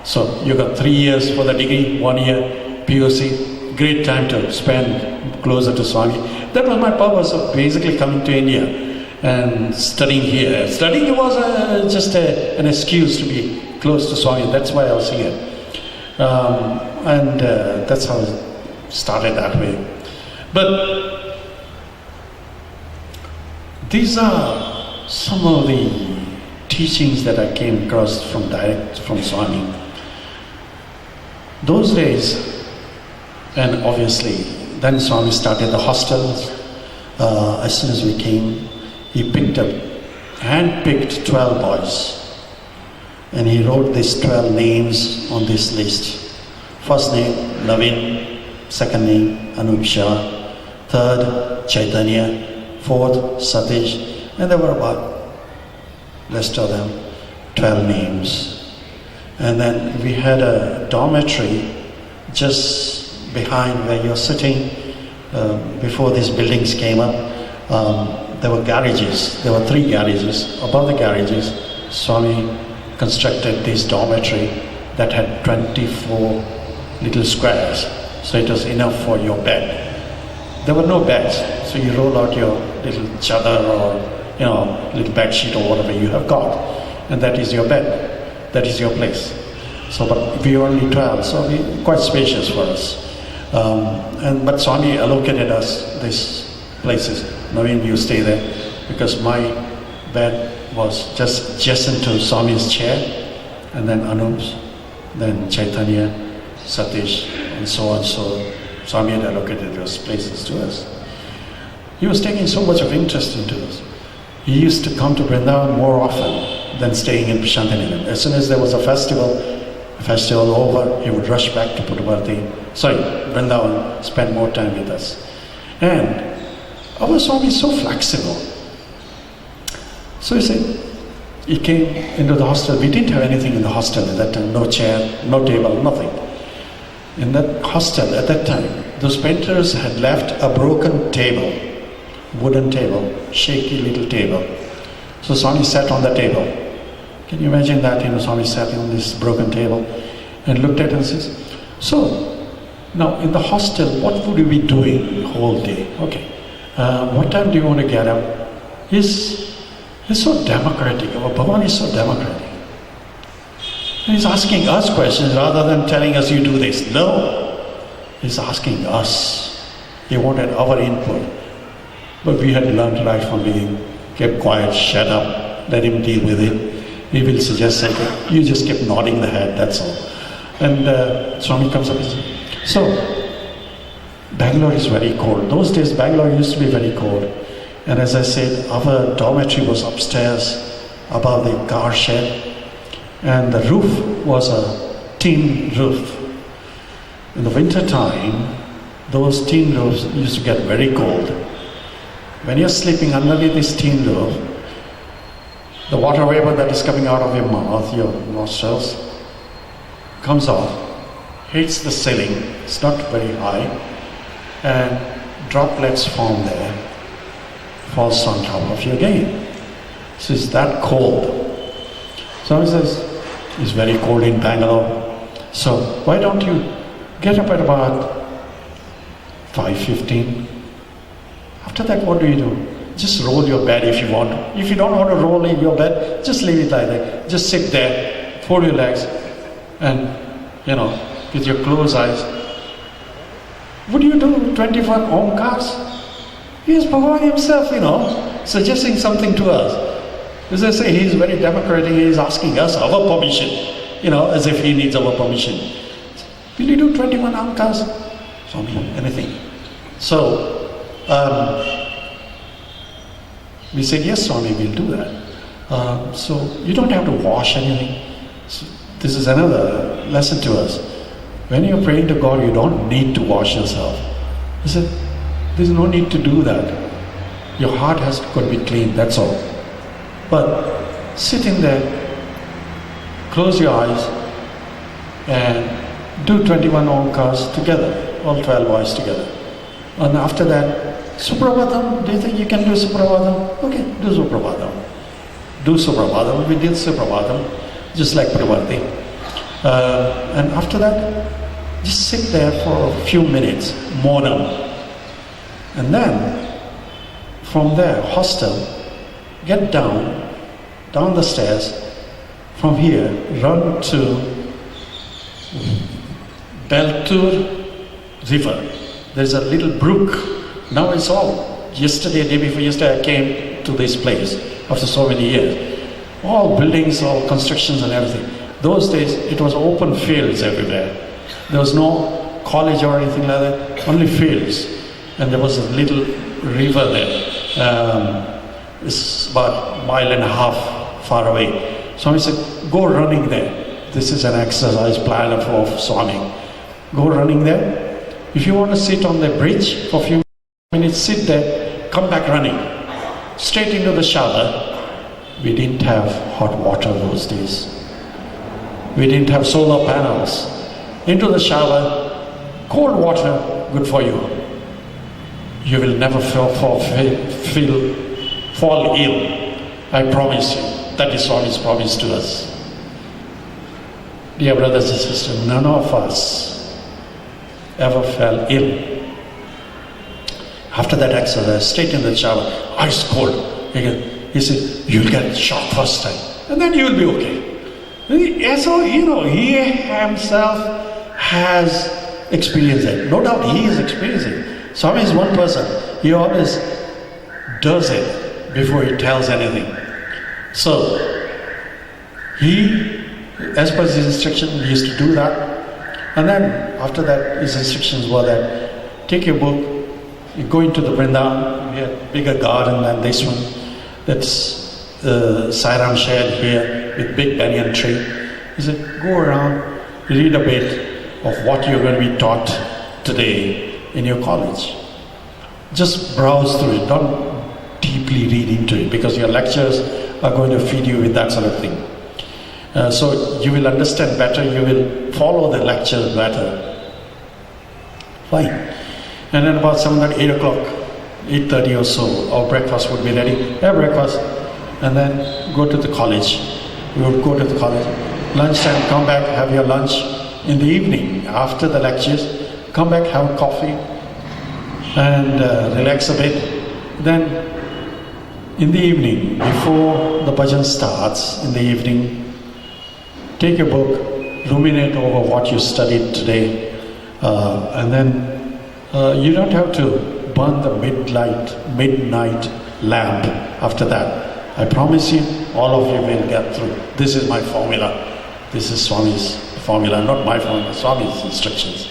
[SPEAKER 2] So you got 3 years for the degree, 1 year PUC. Great time to spend closer to Swami. That was my purpose of basically coming to India and studying here. Studying was just an excuse to be close to Swami. That's why I was here. And that's how it started that way. But these are some of the teachings that I came across direct from Swami. Those days, and obviously, then Swami started the hostels. As soon as we came, he handpicked 12 boys. And he wrote these 12 names on this list. First name, Navin. Second name, Anup Shah. Third, Chaitanya. Fourth, Satish. And there were about, rest of them, 12 names. And then we had a dormitory just behind where you're sitting. Before these buildings came up, there were garages. There were 3 garages. Above the garages, Swami constructed this dormitory that had 24 little squares, so it was enough for your bed. There were no beds, so you roll out your little chadar or little bed sheet or whatever you have got, and that is your bed, that is your place. So, but we were only 12, so we quite spacious for us. But Swami allocated us these places. Navin, you stay there, because my bed was just adjacent to Swami's chair, and then Anup's, then Chaitanya, Satish, and so on. So Swami had allocated those places to us. He was taking so much of interest into us. He used to come to Brindavan more often than staying in Prashantinikedhan. As soon as there was a festival over, he would rush back to Brindavan, spend more time with us. And our Swami is so flexible. So he said, he came into the hostel. We didn't have anything in the hostel at that time, no chair, no table, nothing. In that hostel at that time, those painters had left a broken table, wooden table, shaky little table. So Swami sat on the table. Can you imagine that? Swami sat on this broken table and looked at it and says, so, now in the hostel, what would you be doing the whole day? Okay, what time do you want to get up? He's so democratic. Our Bhavan is so democratic. And he's asking us questions rather than telling us you do this. No, he's asking us. He wanted our input. But we had learned right from beginning. Kept quiet, shut up, let him deal with it. He will suggest something. You just keep nodding the head, that's all. And Swami comes up and says, so, Bangalore is very cold. Those days, Bangalore used to be very cold. And as I said, our dormitory was upstairs above the car shed. And the roof was a tin roof. In the winter time, those tin roofs used to get very cold. When you're sleeping underneath this tin roof, the water vapor that is coming out of your mouth, your nostrils, comes off, hits the ceiling, it's not very high, and droplets form there, falls on top of you again. So it's that cold. So he says, it's very cold in Bangalore, so why don't you get up at about 5:15? After that, what do? Just roll your bed if you want. If you don't want to roll in your bed, just leave it like that. Just sit there, fold your legs, and, with your closed eyes. Would you do 21 Omkars? He is Bhagavan himself, suggesting something to us. As I say, he is very democratic. He is asking us our permission, as if he needs our permission. Will you do 21 Omkars? Swami, anything. So, we said, yes, Swami, we'll do that. So you don't have to wash anything. So this is another lesson to us. When you're praying to God, you don't need to wash yourself. He said, there's no need to do that. Your heart has got to be clean, that's all. But sit in there, close your eyes, and do 21 Omkars together, all 12 voices together. And after that, Suprabhatam, do you think you can do Suprabhatam? Okay, do Suprabhatam. Do Suprabhatam. We did Suprabhatam, just like Pravarti. And after that, just sit there for a few minutes, Monam. And then, from there, hostel, get down the stairs. From here, run to Beltur River. There's a little brook. Now it's all. Yesterday, day before yesterday, I came to this place after so many years. All buildings, all constructions and everything. Those days, it was open fields everywhere. There was no college or anything like that, only fields. And there was a little river there. It's about 1.5 miles far away. Swami said, go running there. This is an exercise plan of Swami. Go running there. If you want to sit on the bridge for a few minutes, sit there, come back running. Straight into the shower. We didn't have hot water those days. We didn't have solar panels. Into the shower, cold water, good for you. You will never fall ill. I promise you. That is Swami's promise to us. Dear brothers and sisters, none of us ever fell ill. After that exercise, straight in the shower, ice cold. He said, you'll get shocked first time, and then you'll be okay. So, he himself has experienced it. No doubt he is experiencing it. Swami is one person. He always does it before he tells anything. So, he, as per his instruction, he used to do that. And then, after that, his instructions were that, take your book, you go into the Brindavan, we had bigger garden than this one. That's Sairam shared here with big banyan tree. He said, go around, read a bit of what you're going to be taught today in your college. Just browse through it, don't deeply read into it, because your lectures are going to feed you with that sort of thing. So you will understand better, you will follow the lecture better. Fine. And then about 8 o'clock, 8:30 or so, our breakfast would be ready. Have breakfast, and then go to the college. We would go to the college. Lunchtime, come back, have your lunch. In the evening, after the lectures, come back, have coffee, and relax a bit. Then, in the evening, before the bhajan starts, in the evening, take a book, ruminate over what you studied today, and then you don't have to burn the midnight lamp after that. I promise you, all of you will get through. This is my formula. This is Swami's formula, not my formula, Swami's instructions.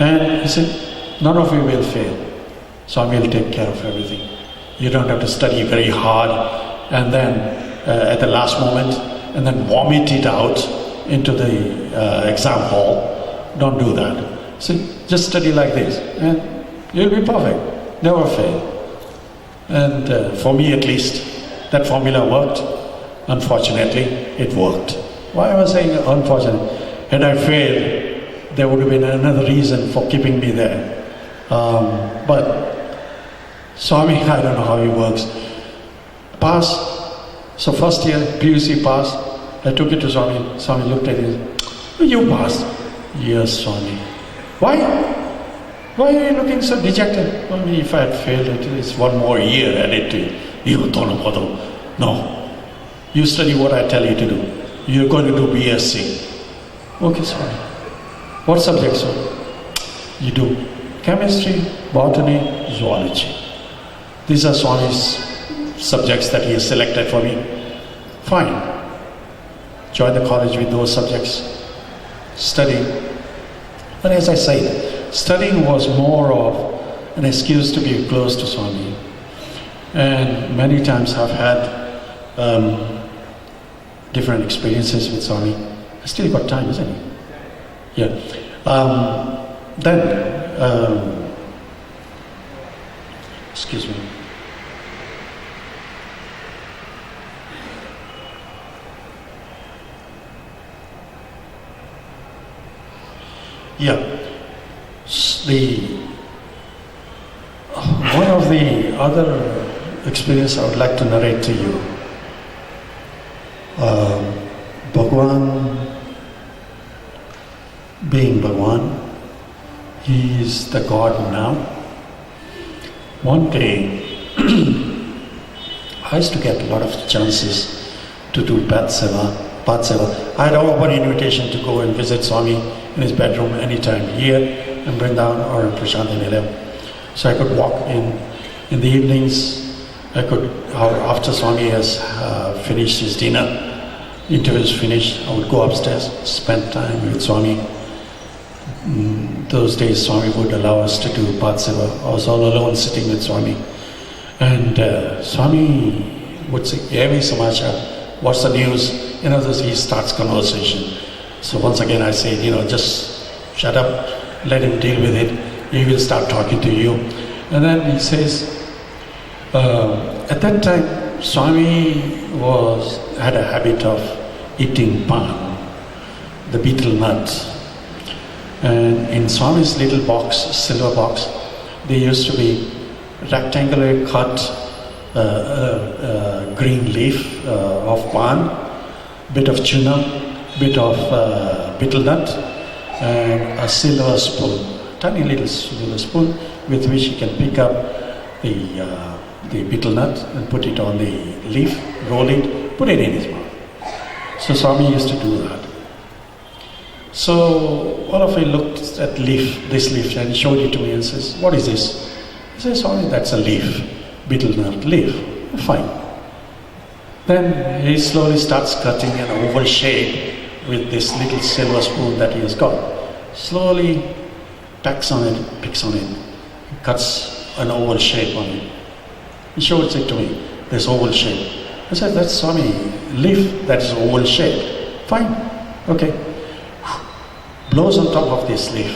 [SPEAKER 2] And he said, none of you will fail. Swami will take care of everything. You don't have to study very hard and then at the last moment and then vomit it out into the exam hall. Don't do that. So just study like this and you'll be perfect, never fail. And for me at least, that formula worked. Unfortunately, it worked. Why am I saying unfortunately? Had I failed, there would have been another reason for keeping me there. But Swami, I don't know how he works. Pass. So first year, PUC passed. I took it to Swami. Swami looked at it. You passed. Yes, Swami. Why? Why are you looking so dejected? I mean, if I had failed, it's one more year added to it. You don't know. No. You study what I tell you to do. You're going to do BSc. Okay, Swami. What subjects, Swami? You do chemistry, botany, zoology. These are Swami's subjects that he has selected for me. Fine. Join the college with those subjects. Study. But as I said, studying was more of an excuse to be close to Swami. And many times I've had different experiences with Swami. I still got time, isn't it? Yeah. Excuse me. Yeah. One of the other experience I would like to narrate to you. Bhagwan, being Bhagwan, he is the God now. One day, I used to get a lot of chances to do Path Seva. I had an open invitation to go and visit Swami in his bedroom anytime, here in Brindavan or in Prashanti Nilayam. So I could walk in the evenings. I could, after Swami has finished his dinner, intervals finished, I would go upstairs, spend time with Swami. Those days Swami would allow us to do Path Seva. I was all alone sitting with Swami. And Swami would say, Evi Samachar, what's the news? He starts conversation. So once again I say, just shut up, let him deal with it. He will start talking to you. And then he says, at that time, Swami had a habit of eating pan, the betel nut. And in Swami's little box, silver box, there used to be rectangular cut green leaf of pan, bit of tuna, bit of betel nut, and a silver spoon, tiny little silver spoon with which he can pick up the betel nut and put it on the leaf, roll it, put it in his mouth. So Swami used to do that. So all of you looked at this leaf, and showed it to me and says, "What is this?" I said, "Swami, that's a leaf, betel nut leaf." Fine. Then he slowly starts cutting an oval shape with this little silver spoon that he has got. Slowly picks on it, cuts an oval shape on it. He shows it to me, this oval shape. I said, "That's Swami, leaf that is oval shape." Fine, okay. Blows on top of this leaf.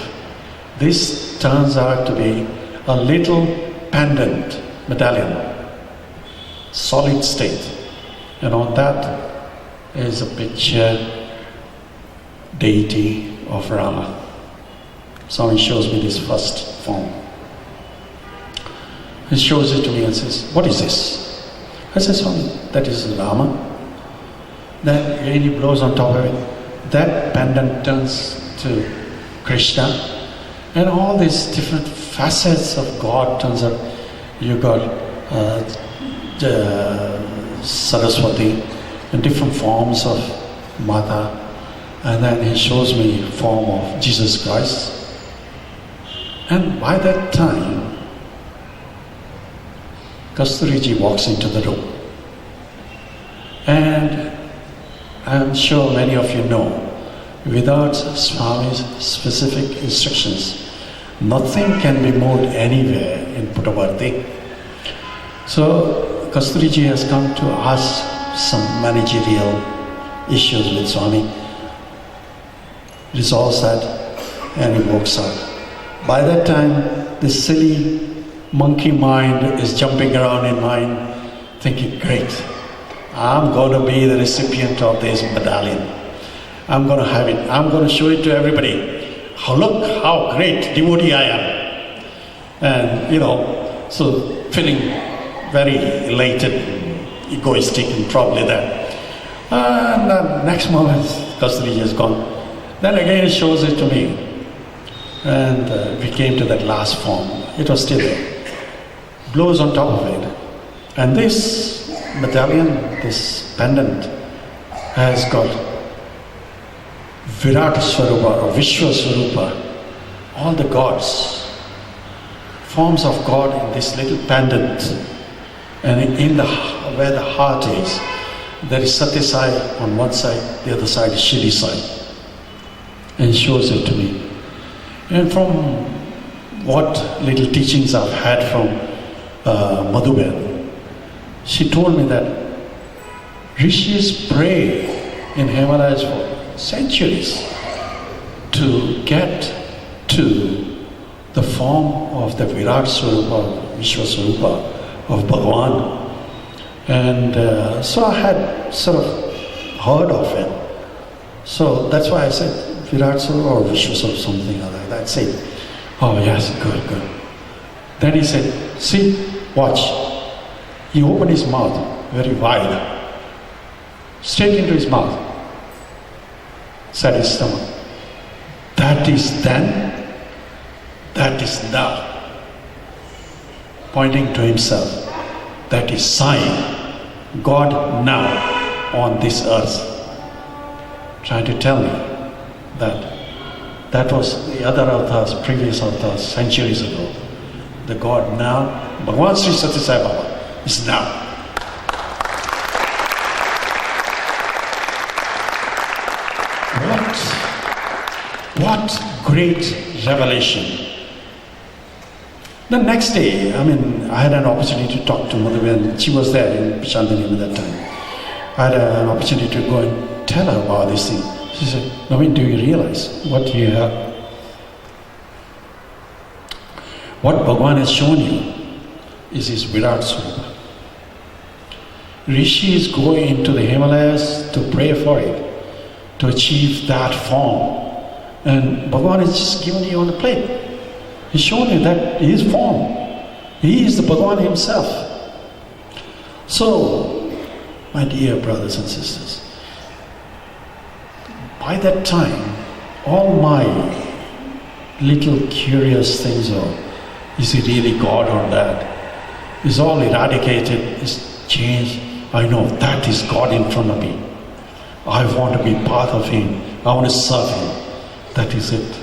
[SPEAKER 2] This turns out to be a little pendant medallion, solid state. And on that is a picture, deity of Rama. Swami shows me this first form. He shows it to me and says, "What is this?" I said, "Swami, that is Rama." Then again he blows on top of it. That pendant turns to Krishna. And all these different facets of God turns up. You got Saraswati in different forms of Mata. And then he shows me form of Jesus Christ. And by that time, Kasturiji walks into the room. And I'm sure many of you know, without Swami's specific instructions, nothing can be moved anywhere in Puttaparthi. So Kasturiji has come to ask some managerial issues with Swami, resolves that, and he walks out. By that time, this silly monkey mind is jumping around in mind, thinking, "Great, I'm going to be the recipient of this medallion. I'm going to have it. I'm going to show it to everybody. Oh, look how great devotee I am." And, so feeling very elated, egoistic, and probably that. And the next moment, Kasturiji is gone. Then again he shows it to me. And we came to that last form. It was still there. Blows on top of it. And this medallion, this pendant, has got Virat Swarupa or Vishwa Swarupa, all the gods, forms of God in this little pendant. And where the heart is, there is Satya Sai on one side, the other side is Shri Sai. And shows it to me. And from what little teachings I've had from Madhuben, she told me that rishis pray in Himalayas for centuries to get to the form of the Virat Swarupa, Vishwa Swarupa of Bhagavan. And so I had sort of heard of it. So that's why I said Virat Swarupa or Vishwa Swarupa, something like that. That's it. Oh yes, good. Then he said, "See, watch." He opened his mouth very wide, straight into his mouth, said his stomach. "That is then, that is now." Pointing to himself, that is sign, God now on this earth. Trying to tell me that was the other avatars, previous avatars, centuries ago. The God now, Bhagavan Sri Satya Sai Baba, is now. What great revelation. The next day, I had an opportunity to talk to Madhuben. She was there in Shantinam at that time. I had an opportunity to go and tell her about this thing. She said, "Navin, do you realize what you have? What Bhagavan has shown you is his Virat Swarupa. Rishis go into the Himalayas to pray for it, to achieve that form. And Bhagavan has just given you on the plate. He's shown you that his form. He is the Bhagavan himself." So, my dear brothers and sisters, by that time, all my little curious things, or is he really God or that? Is all eradicated, is changed. I know that is God in front of me. I want to be part of Him. I want to serve Him. That is it.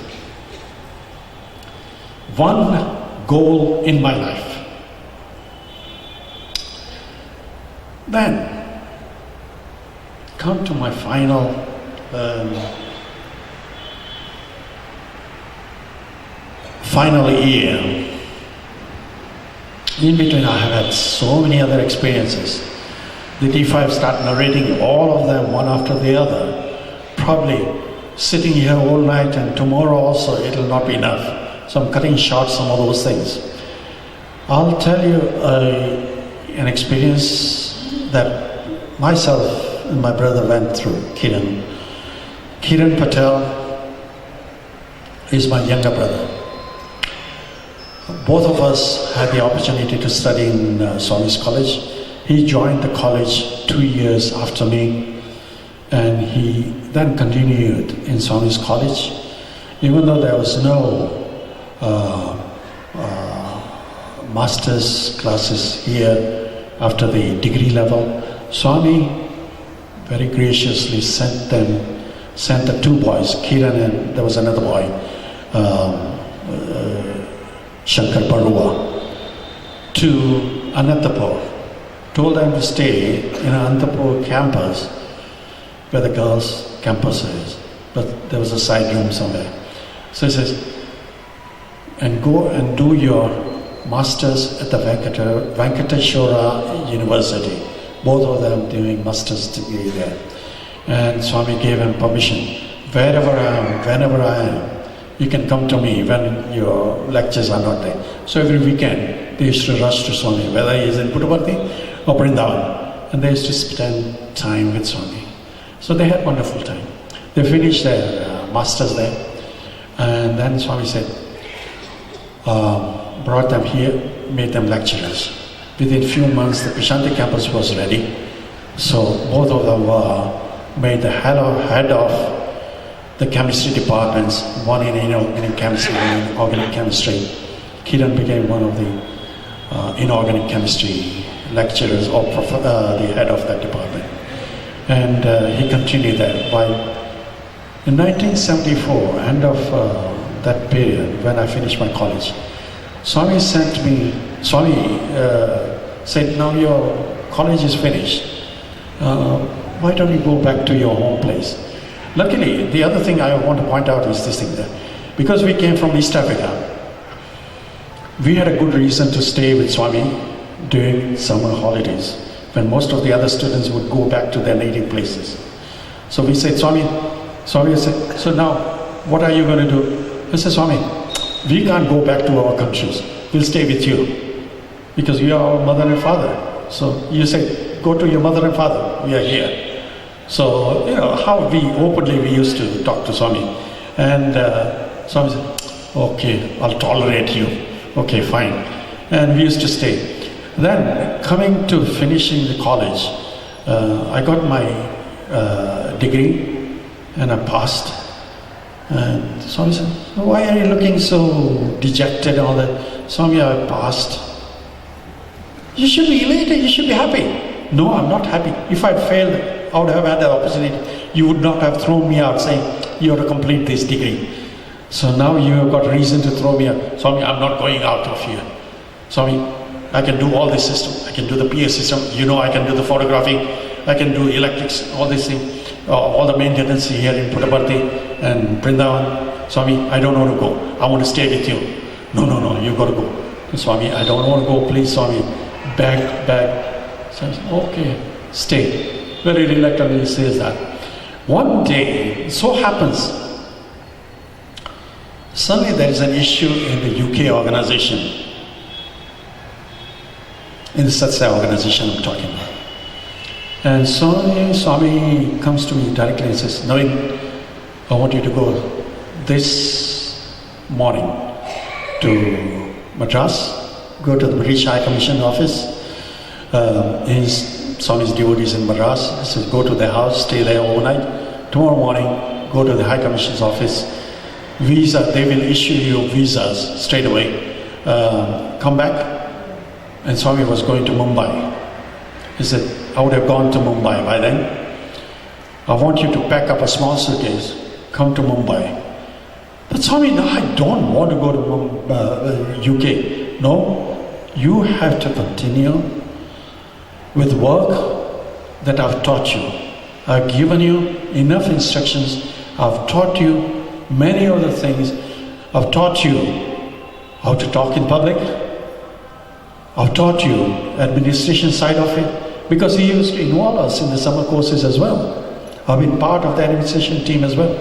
[SPEAKER 2] One goal in my life. Then, come to my final year. In between, I have had so many other experiences. The D5 start narrating all of them one after the other. Probably sitting here all night, and tomorrow also it will not be enough. So I'm cutting short some of those things. I'll tell you an experience that myself and my brother went through, Kiran. Navin Patel is my younger brother. Both of us had the opportunity to study in Swami's college. He joined the college 2 years after me, and he then continued in Swami's college. Even though there was no master's classes here after the degree level, Swami very graciously sent the two boys, Kiran and there was another boy, Shankar Barua, to Anantapur. Told them to stay in Anantapur campus where the girls' campus is, but there was a side room somewhere. So he says, and go and do your masters at the Venkateshwara University. Both of them doing master's degree there. And Swami gave him permission. Wherever I am, whenever I am, you can come to me when your lectures are not there. So every weekend, they used to rush to Swami, whether he is in Puttaparthi or Brindavan. And they used to spend time with Swami. So they had wonderful time. They finished their masters there. And then Swami said, brought them here, made them lecturers. Within few months, the Prashanti campus was ready. So both of them were made the head of the chemistry departments, one in inorganic chemistry, one in organic chemistry. Kiran became one of the inorganic chemistry lecturers, or the head of that department. And he continued that. In 1974, end of that period, when I finished my college, Swami said, now your college is finished. Why don't you go back to your home place? Luckily, the other thing I want to point out is this thing there. Because we came from East Africa, we had a good reason to stay with Swami during summer holidays, when most of the other students would go back to their native places. So we said, Swami said, so now, what are you going to do? I said, Swami, we can't go back to our countries. We'll stay with you, because you are our mother and father. So you say, go to your mother and father, we are here. So, how we used to talk to Swami. And Swami said, okay, I'll tolerate you. Okay, fine. And we used to stay. Then, coming to finishing the college, I got my degree and I passed. And Swami said, why are you looking so dejected and all that? Swami, I passed. You should be elated, you should be happy. No, I'm not happy. If I failed, I would have had that opportunity. You would not have thrown me out saying, you have to complete this degree. So now you have got reason to throw me out. Swami, I'm not going out of here. Swami, I can do all this system. I can do the PA system. I can do the photography. I can do electrics, all these things. All the maintenance here in Puttaparthi and Brindavan. Swami, I don't want to go. I want to stay with you. No, you've got to go. Swami, I don't want to go. Please, Swami. Beg. So I said, okay, stay. Very reluctantly he says that. One day, it so happens, suddenly there is an issue in the UK organization, in the Satsai organization I'm talking about. And suddenly Swami comes to me directly and says, Navin, I want you to go this morning to Madras, go to the British High Commission office. Swami's devotees in Madras. He says, go to their house, stay there overnight. Tomorrow morning, go to the High Commission's office visa, they will issue you visas straight away. Come back. And Swami was going to Mumbai. He said, I would have gone to Mumbai by then. I want you to pack up a small suitcase, come to Mumbai. But Swami, no, I don't want to go to UK. No, you have to continue with work that I've taught you. I've given you enough instructions. I've taught you many other things. I've taught you how to talk in public. I've taught you administration side of it, because he used to involve us in the summer courses as well. I've been part of the administration team as well.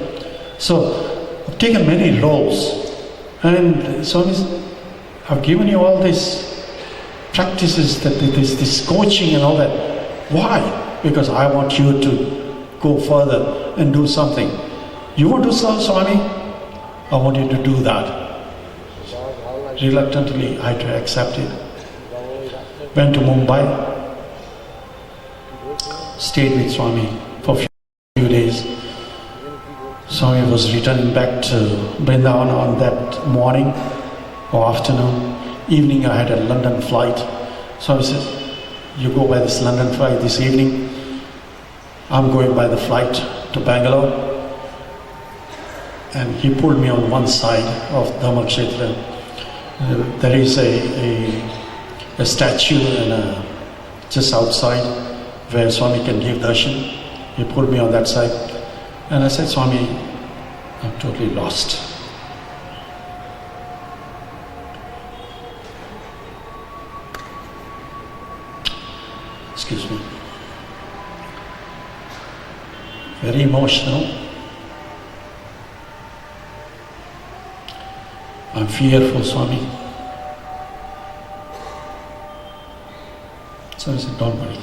[SPEAKER 2] So I've taken many roles, and so I've given you all these practices, this coaching and all that. Why? Because I want you to go further and do something. You want to serve Swami? I want you to do that. Reluctantly, I had to accept it. Went to Mumbai, stayed with Swami for a few days. Swami was returning back to Brindavan on that morning or afternoon. Evening, I had a London flight. Swami says, you go by this London flight this evening. I'm going by the flight to Bangalore. And he pulled me on one side of Dhammakshetra. There is a statue just outside where Swami can give darshan. He pulled me on that side. And I said, Swami, I'm totally lost. Excuse me. Very emotional. I'm fearful, Swami. So I said, don't worry.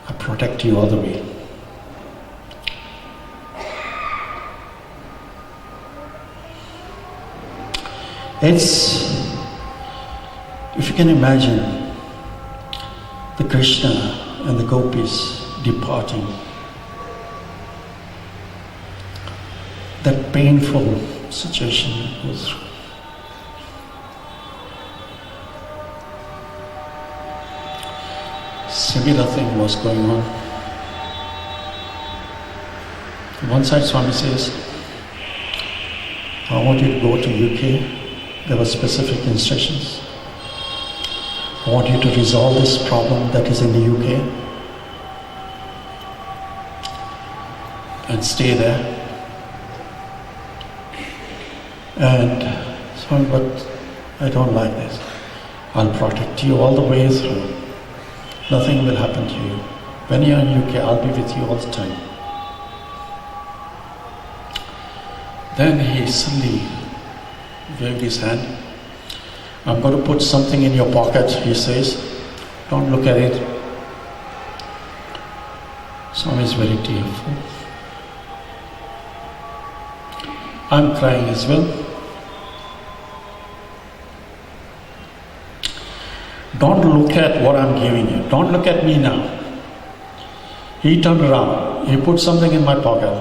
[SPEAKER 2] I protect you all the way. If you can imagine the Krishna and the gopis departing, that painful situation was through. Similar thing was going on. On one side, Swami says, I want you to go to UK. There were specific instructions. I want you to resolve this problem that is in the UK and stay there. And Swami, but I don't like this. I'll protect you all the way through. Nothing will happen to you. When you're in UK, I'll be with you all the time. Then he suddenly waved his hand. I'm going to put something in your pocket, he says. Don't look at it. Swami is very tearful. I'm crying as well. Don't look at what I'm giving you. Don't look at me now. He turned around. He put something in my pocket.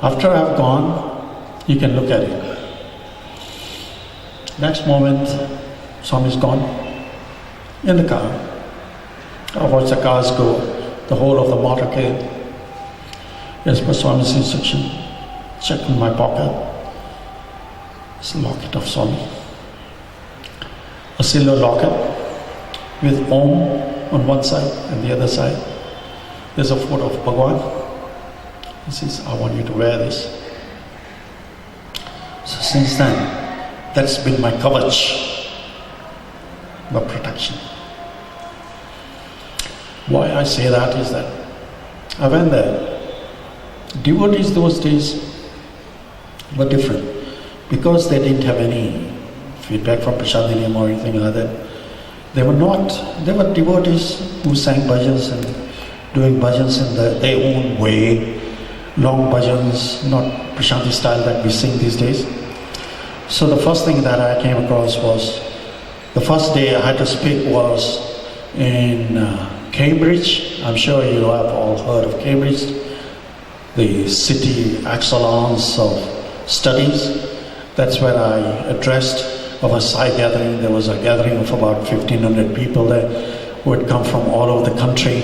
[SPEAKER 2] After I've gone, you can look at it. Next moment, Swami's gone. In the car. I watch the cars go, the whole of the motorcade. As per Swami's instruction, check in my pocket. It's a locket of Swami. A silver locket with Om on one side and the other side. There's a photo of Bhagwan. He says, I want you to wear this. So since then, that's been my kavach, my protection. Why I say that is that I went there. Devotees those days were different because they didn't have any feedback from Prashadiniyam or anything like that. They were devotees who sang bhajans and doing bhajans in their own way, long bhajans, not Prashanti style that we sing these days. So the first thing that I came across was, the first day I had to speak was in Cambridge. I'm sure you have all heard of Cambridge. the city excellence of studies. That's where I addressed of a Sai gathering. There was a gathering of about 1,500 people there who had come from all over the country.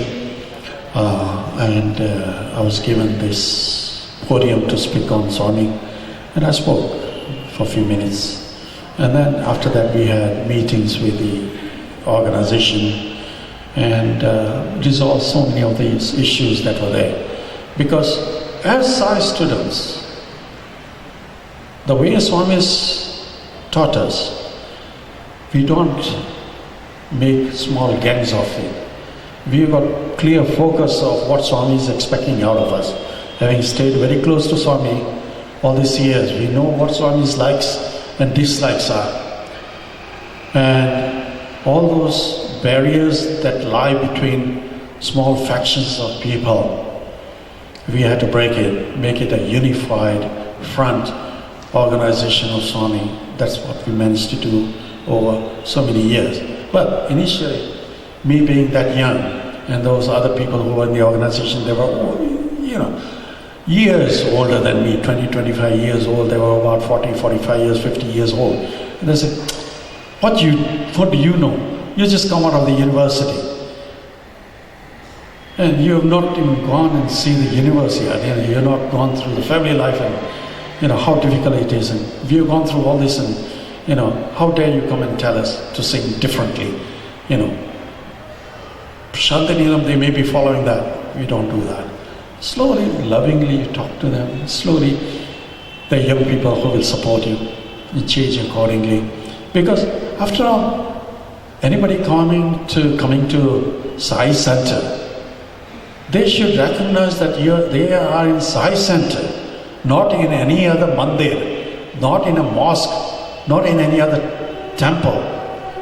[SPEAKER 2] And I was given this podium to speak on Swami, and I spoke for a few minutes. And then after that we had meetings with the organization and resolved so many of these issues that were there. Because as Sai students, the way Swami has taught us, we don't make small gangs of it. We've got clear focus of what Swami is expecting out of us. Having stayed very close to Swami all these years, we know what Swami's likes and dislikes are. And all those barriers that lie between small factions of people, we had to break it, make it a unified front organization of Swami. That's what we managed to do over so many years. But initially, me being that young, and those other people who were in the organization, they were, years older than me, 20, 25 years old. They were about 40, 45 years, 50 years old. And they said, what do you know? You just come out of the university. And you have not even gone and seen the university. You have not gone through the family life and, how difficult it is. And we have gone through all this and, how dare you come and tell us to sing differently, Shantanilam, they may be following that. We don't do that. Slowly, lovingly, you talk to them. Slowly, the young people who will support you and change accordingly. Because after all, anybody coming to Sai Center, they should recognize that they are in Sai Center, not in any other mandir, not in a mosque, not in any other temple.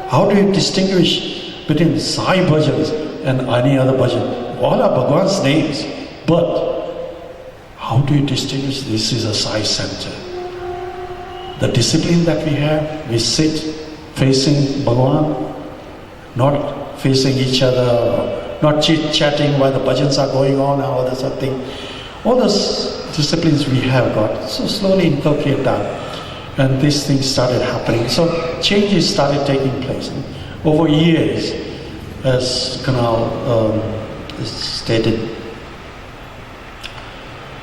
[SPEAKER 2] How do you distinguish between Sai bhajans and any other bhajan? All are Bhagwan's names, but how do you distinguish this is a Sai Center? The discipline that we have, we sit facing Bhagwan, not facing each other, not chit-chatting while the bhajans are going on and all that sort of thing. All those disciplines we have got, so slowly inculcate that. And these things started happening. So changes started taking place. Over years, as Kunal stated,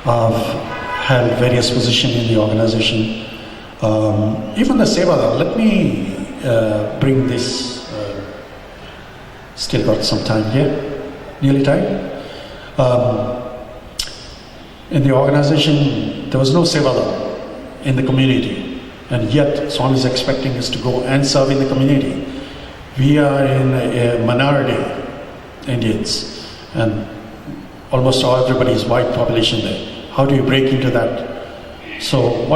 [SPEAKER 2] I've held various positions in the organization. Even the Seva, let me bring this, still got some time here, nearly time. In the organization, there was no Seva in the community, and yet Swami is expecting us to go and serve in the community. We are in a minority Indians, and almost everybody is white population there. How do you break into that? So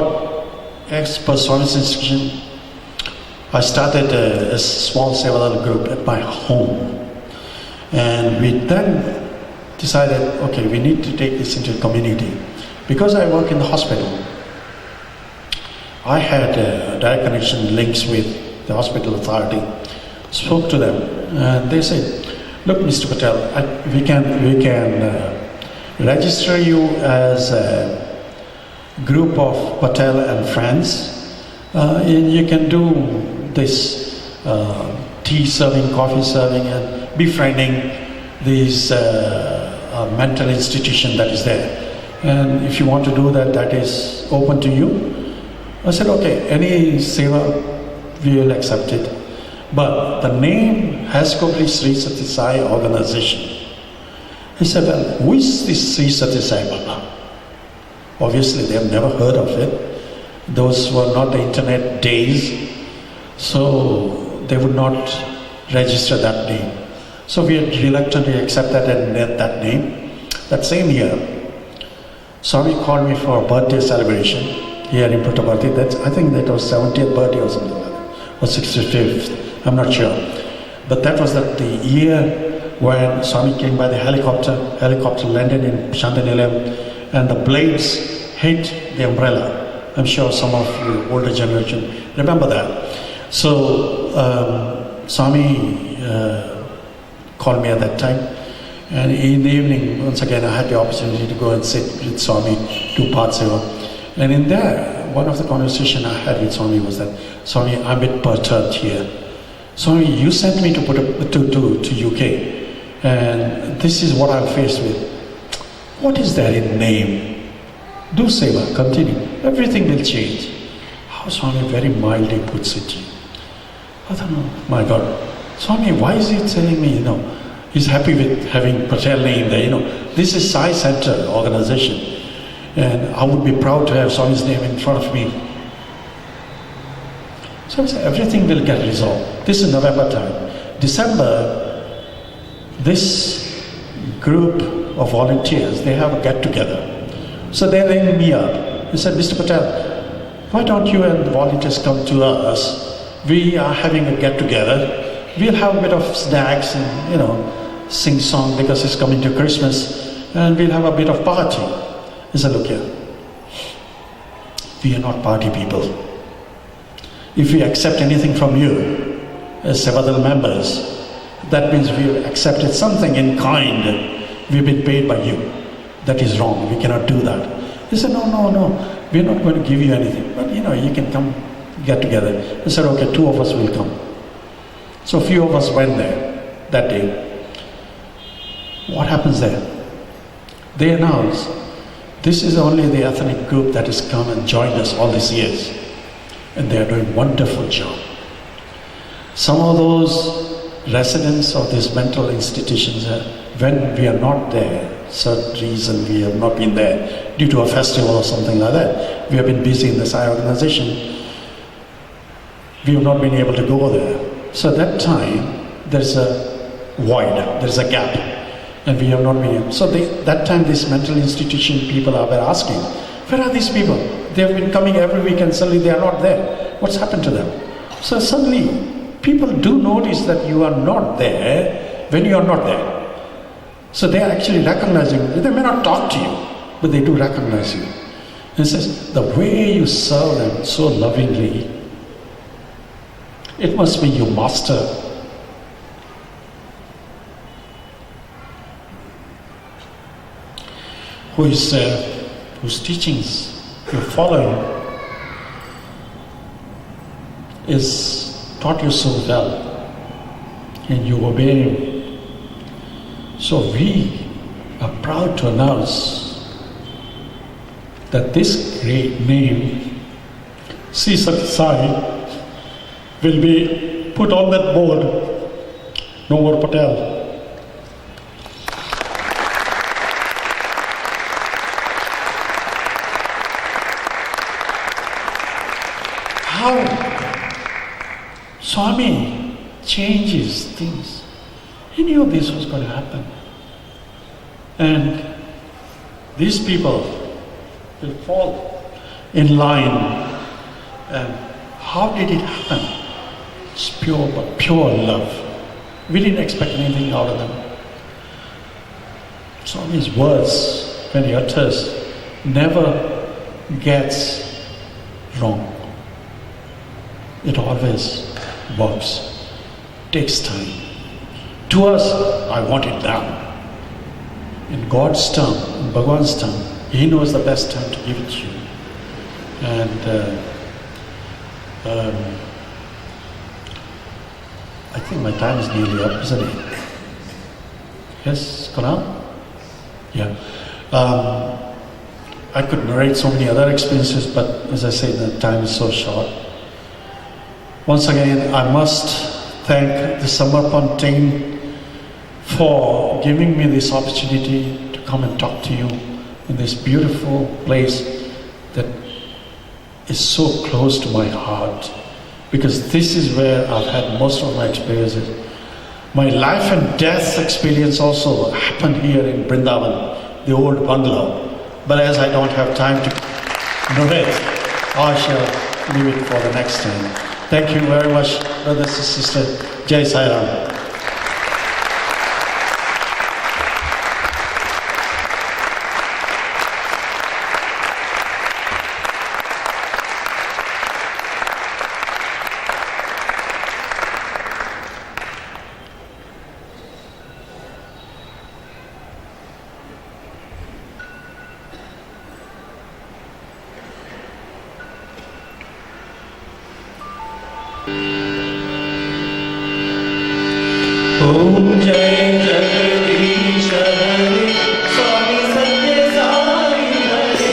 [SPEAKER 2] as per Swami's instruction, I started a small Sevadal group at my home. And we then decided, okay, we need to take this into the community. Because I work in the hospital, I had direct connection links with the hospital authority. Spoke to them, and they said, look, Mr. Patel, we can register you as a group of Patel and friends. You can do this tea serving, coffee serving, and befriending these mental institution that is there. And if you want to do that, that is open to you. I said, okay, any seva, we will accept it. But the name has to be Sri Sati Sai organization. He said, well, who is this Sri Sati Sai Baba? Obviously, they have never heard of it. Those were not the internet days, so they would not register that name. So we had reluctantly accepted that name. That same year, Swami called me for a birthday celebration here in Puttaparthi. I think that was 70th birthday or something like that, or 65th. I'm not sure. But that was the year when Swami came by the helicopter. Helicopter landed in Shantanilam, and the blades hit the umbrella. I'm sure some of the older generation remember that. So Swami called me at that time, And in the evening, once again, I had the opportunity to go and sit with Swami, do Path Seva. And in there, one of the conversations I had with Swami was that, Swami, I'm a bit perturbed here. Swami, you sent me to UK, and this is what I'm faced with. What is there in name? Do seva, continue. Everything will change. How Swami very mildly puts it. I don't know, my God. Swami, why is he telling me, he's happy with having Patel name there, This is Sai Center organization. And I would be proud to have Swami's name in front of me. So I said, everything will get resolved. This is November time. December, this group of volunteers, they have a get-together. So they rang me up. They said, Mr. Patel, why don't you and the volunteers come to us? We are having a get-together. We'll have a bit of snacks and, sing song because it's coming to Christmas. And we'll have a bit of party. I said, look here, we are not party people. If we accept anything from you as Sevadal members, that means we've accepted something in kind. We've been paid by you. That is wrong. We cannot do that. He said, no, we're not going to give you anything. But you can come get together. I said, okay, 2 of us will come. So a few of us went there that day. What happens there? They announced, this is only the ethnic group that has come and joined us all these years. And they are doing a wonderful job. Some of those residents of these mental institutions, when we are not there, certain reason we have not been there, due to a festival or something like that, we have been busy in this organization, we have not been able to go there. So at that time, there's a void, there's a gap. And we have not been able. So that time these mental institution people were asking, where are these people? They have been coming every week and suddenly they are not there. What's happened to them? So suddenly people do notice that you are not there when you are not there. So they are actually recognizing, they may not talk to you, but they do recognize you. And it says, the way you serve them so lovingly, it must be your master. Whose teachings you're following is taught you so well, and you obey him. So we are proud to announce that this great name, Sri Sathya Sai, will be put on that board. No more Patel. How Swami changes things. He knew this was going to happen. And these people will fall in line. And how did it happen? It's pure love. We didn't expect anything out of them. Swami's words, when he utters, never gets wrong. It always works. Takes time. To us, I want it now. In God's term, in Bhagwan's term, He knows the best time to give it to you. And I think my time is nearly up, isn't it? Yes, Kunal? Yeah. I could narrate so many other experiences, but as I say, the time is so short. Once again, I must thank the SAMARPAN team for giving me this opportunity to come and talk to you in this beautiful place that is so close to my heart, because this is where I've had most of my experiences. My life and death experience also happened here in Brindavan, the old bungalow. But as I don't have time to narrate, I shall leave it for the next time. Thank you very much, brothers and sisters. Jai Sai Ram.
[SPEAKER 3] ओम जय जगदीश हरे स्वामी सत्य साई हरे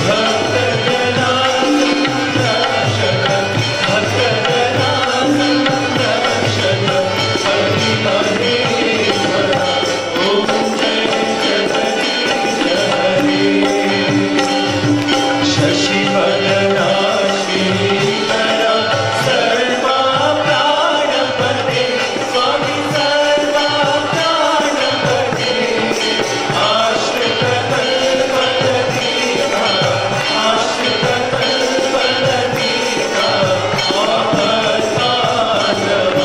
[SPEAKER 3] भक्त जना संरक्षक भक्त जना संरक्षक हरि महेश्वर ओम जय जगदीश हरे शशि वदना श्रीकर सर्वा प्राणपते स्वामी सर्वा प्राणपते आश्रित कल्पलतिका आश्रित कल्पलतिका आपत्तांडव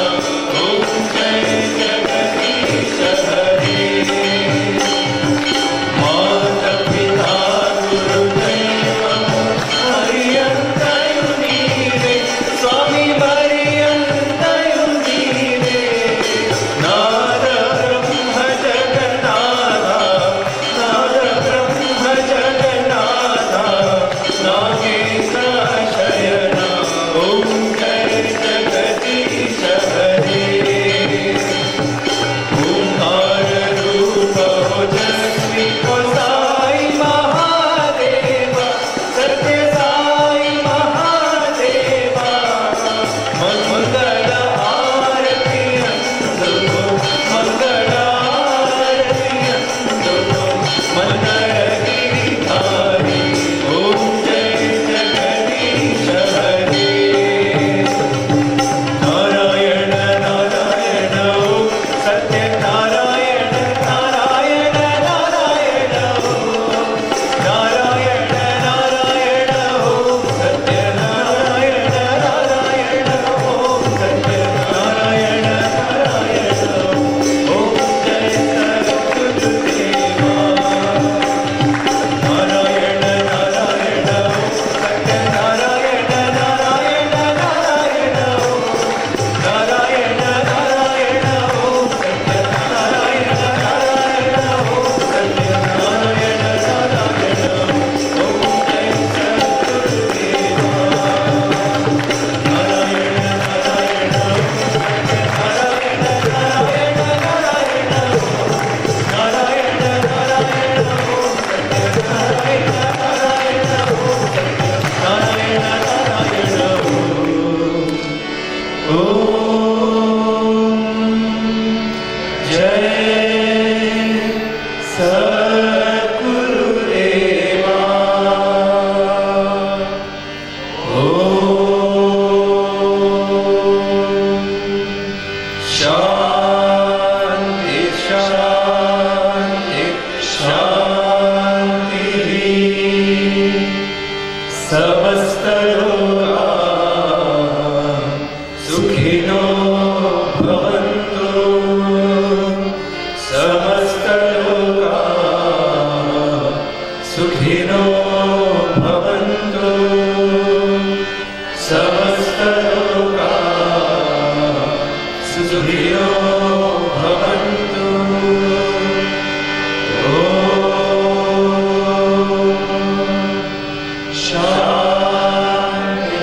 [SPEAKER 3] ओम जय जगदीश हरे माता पिता गुरुदैवं हरियन्तयुनीरे स्वामी हरियन्तयुनीरे नाद ब्रह्म जगन्नाथा नाद ब्रह्म जगन्नाथा नागेन्द्र शयना ओम जय जगदीश हरे ओंकार रूप ओजस्वी ओ साई महादेवा सत्य साई महादेवा मंगल आरती अंदो मंगल आरती अंदो मंगल गिरिधारी ओम जय जगदीश हरे नारायण नारायण ओम सत्य नारायण नारायण नारायण ओम नारायण नारायण ओम सत्य नारायण नारायण ओम सत्य नारायण नारायण ओम जय सद्गुरुदेवा नारायण नारायण ओम सत्य नारायण नारायण नारायण ओम नारायण नारायण ओम सत्य नारायण नारायण ओम सत्य नारायण नारायण ओम जय सद्गुरुदेवा नारायण नारायण ओम सत्य नारायण नारायण नारायण ओम नारायण नारायण ओम सत्य नारायण नारायण ओम सत्य नारायण नारायण ओम जय सद्गुरुदेवा ओम शांति शांति शांति समस्त लोका सुखिनो भवन्तु समस्त लोका सुखिनो भवन्तु समस्त लोका सुखिनो भवन्तु शांति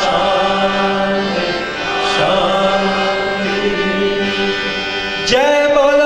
[SPEAKER 3] शांति शांति जय बोल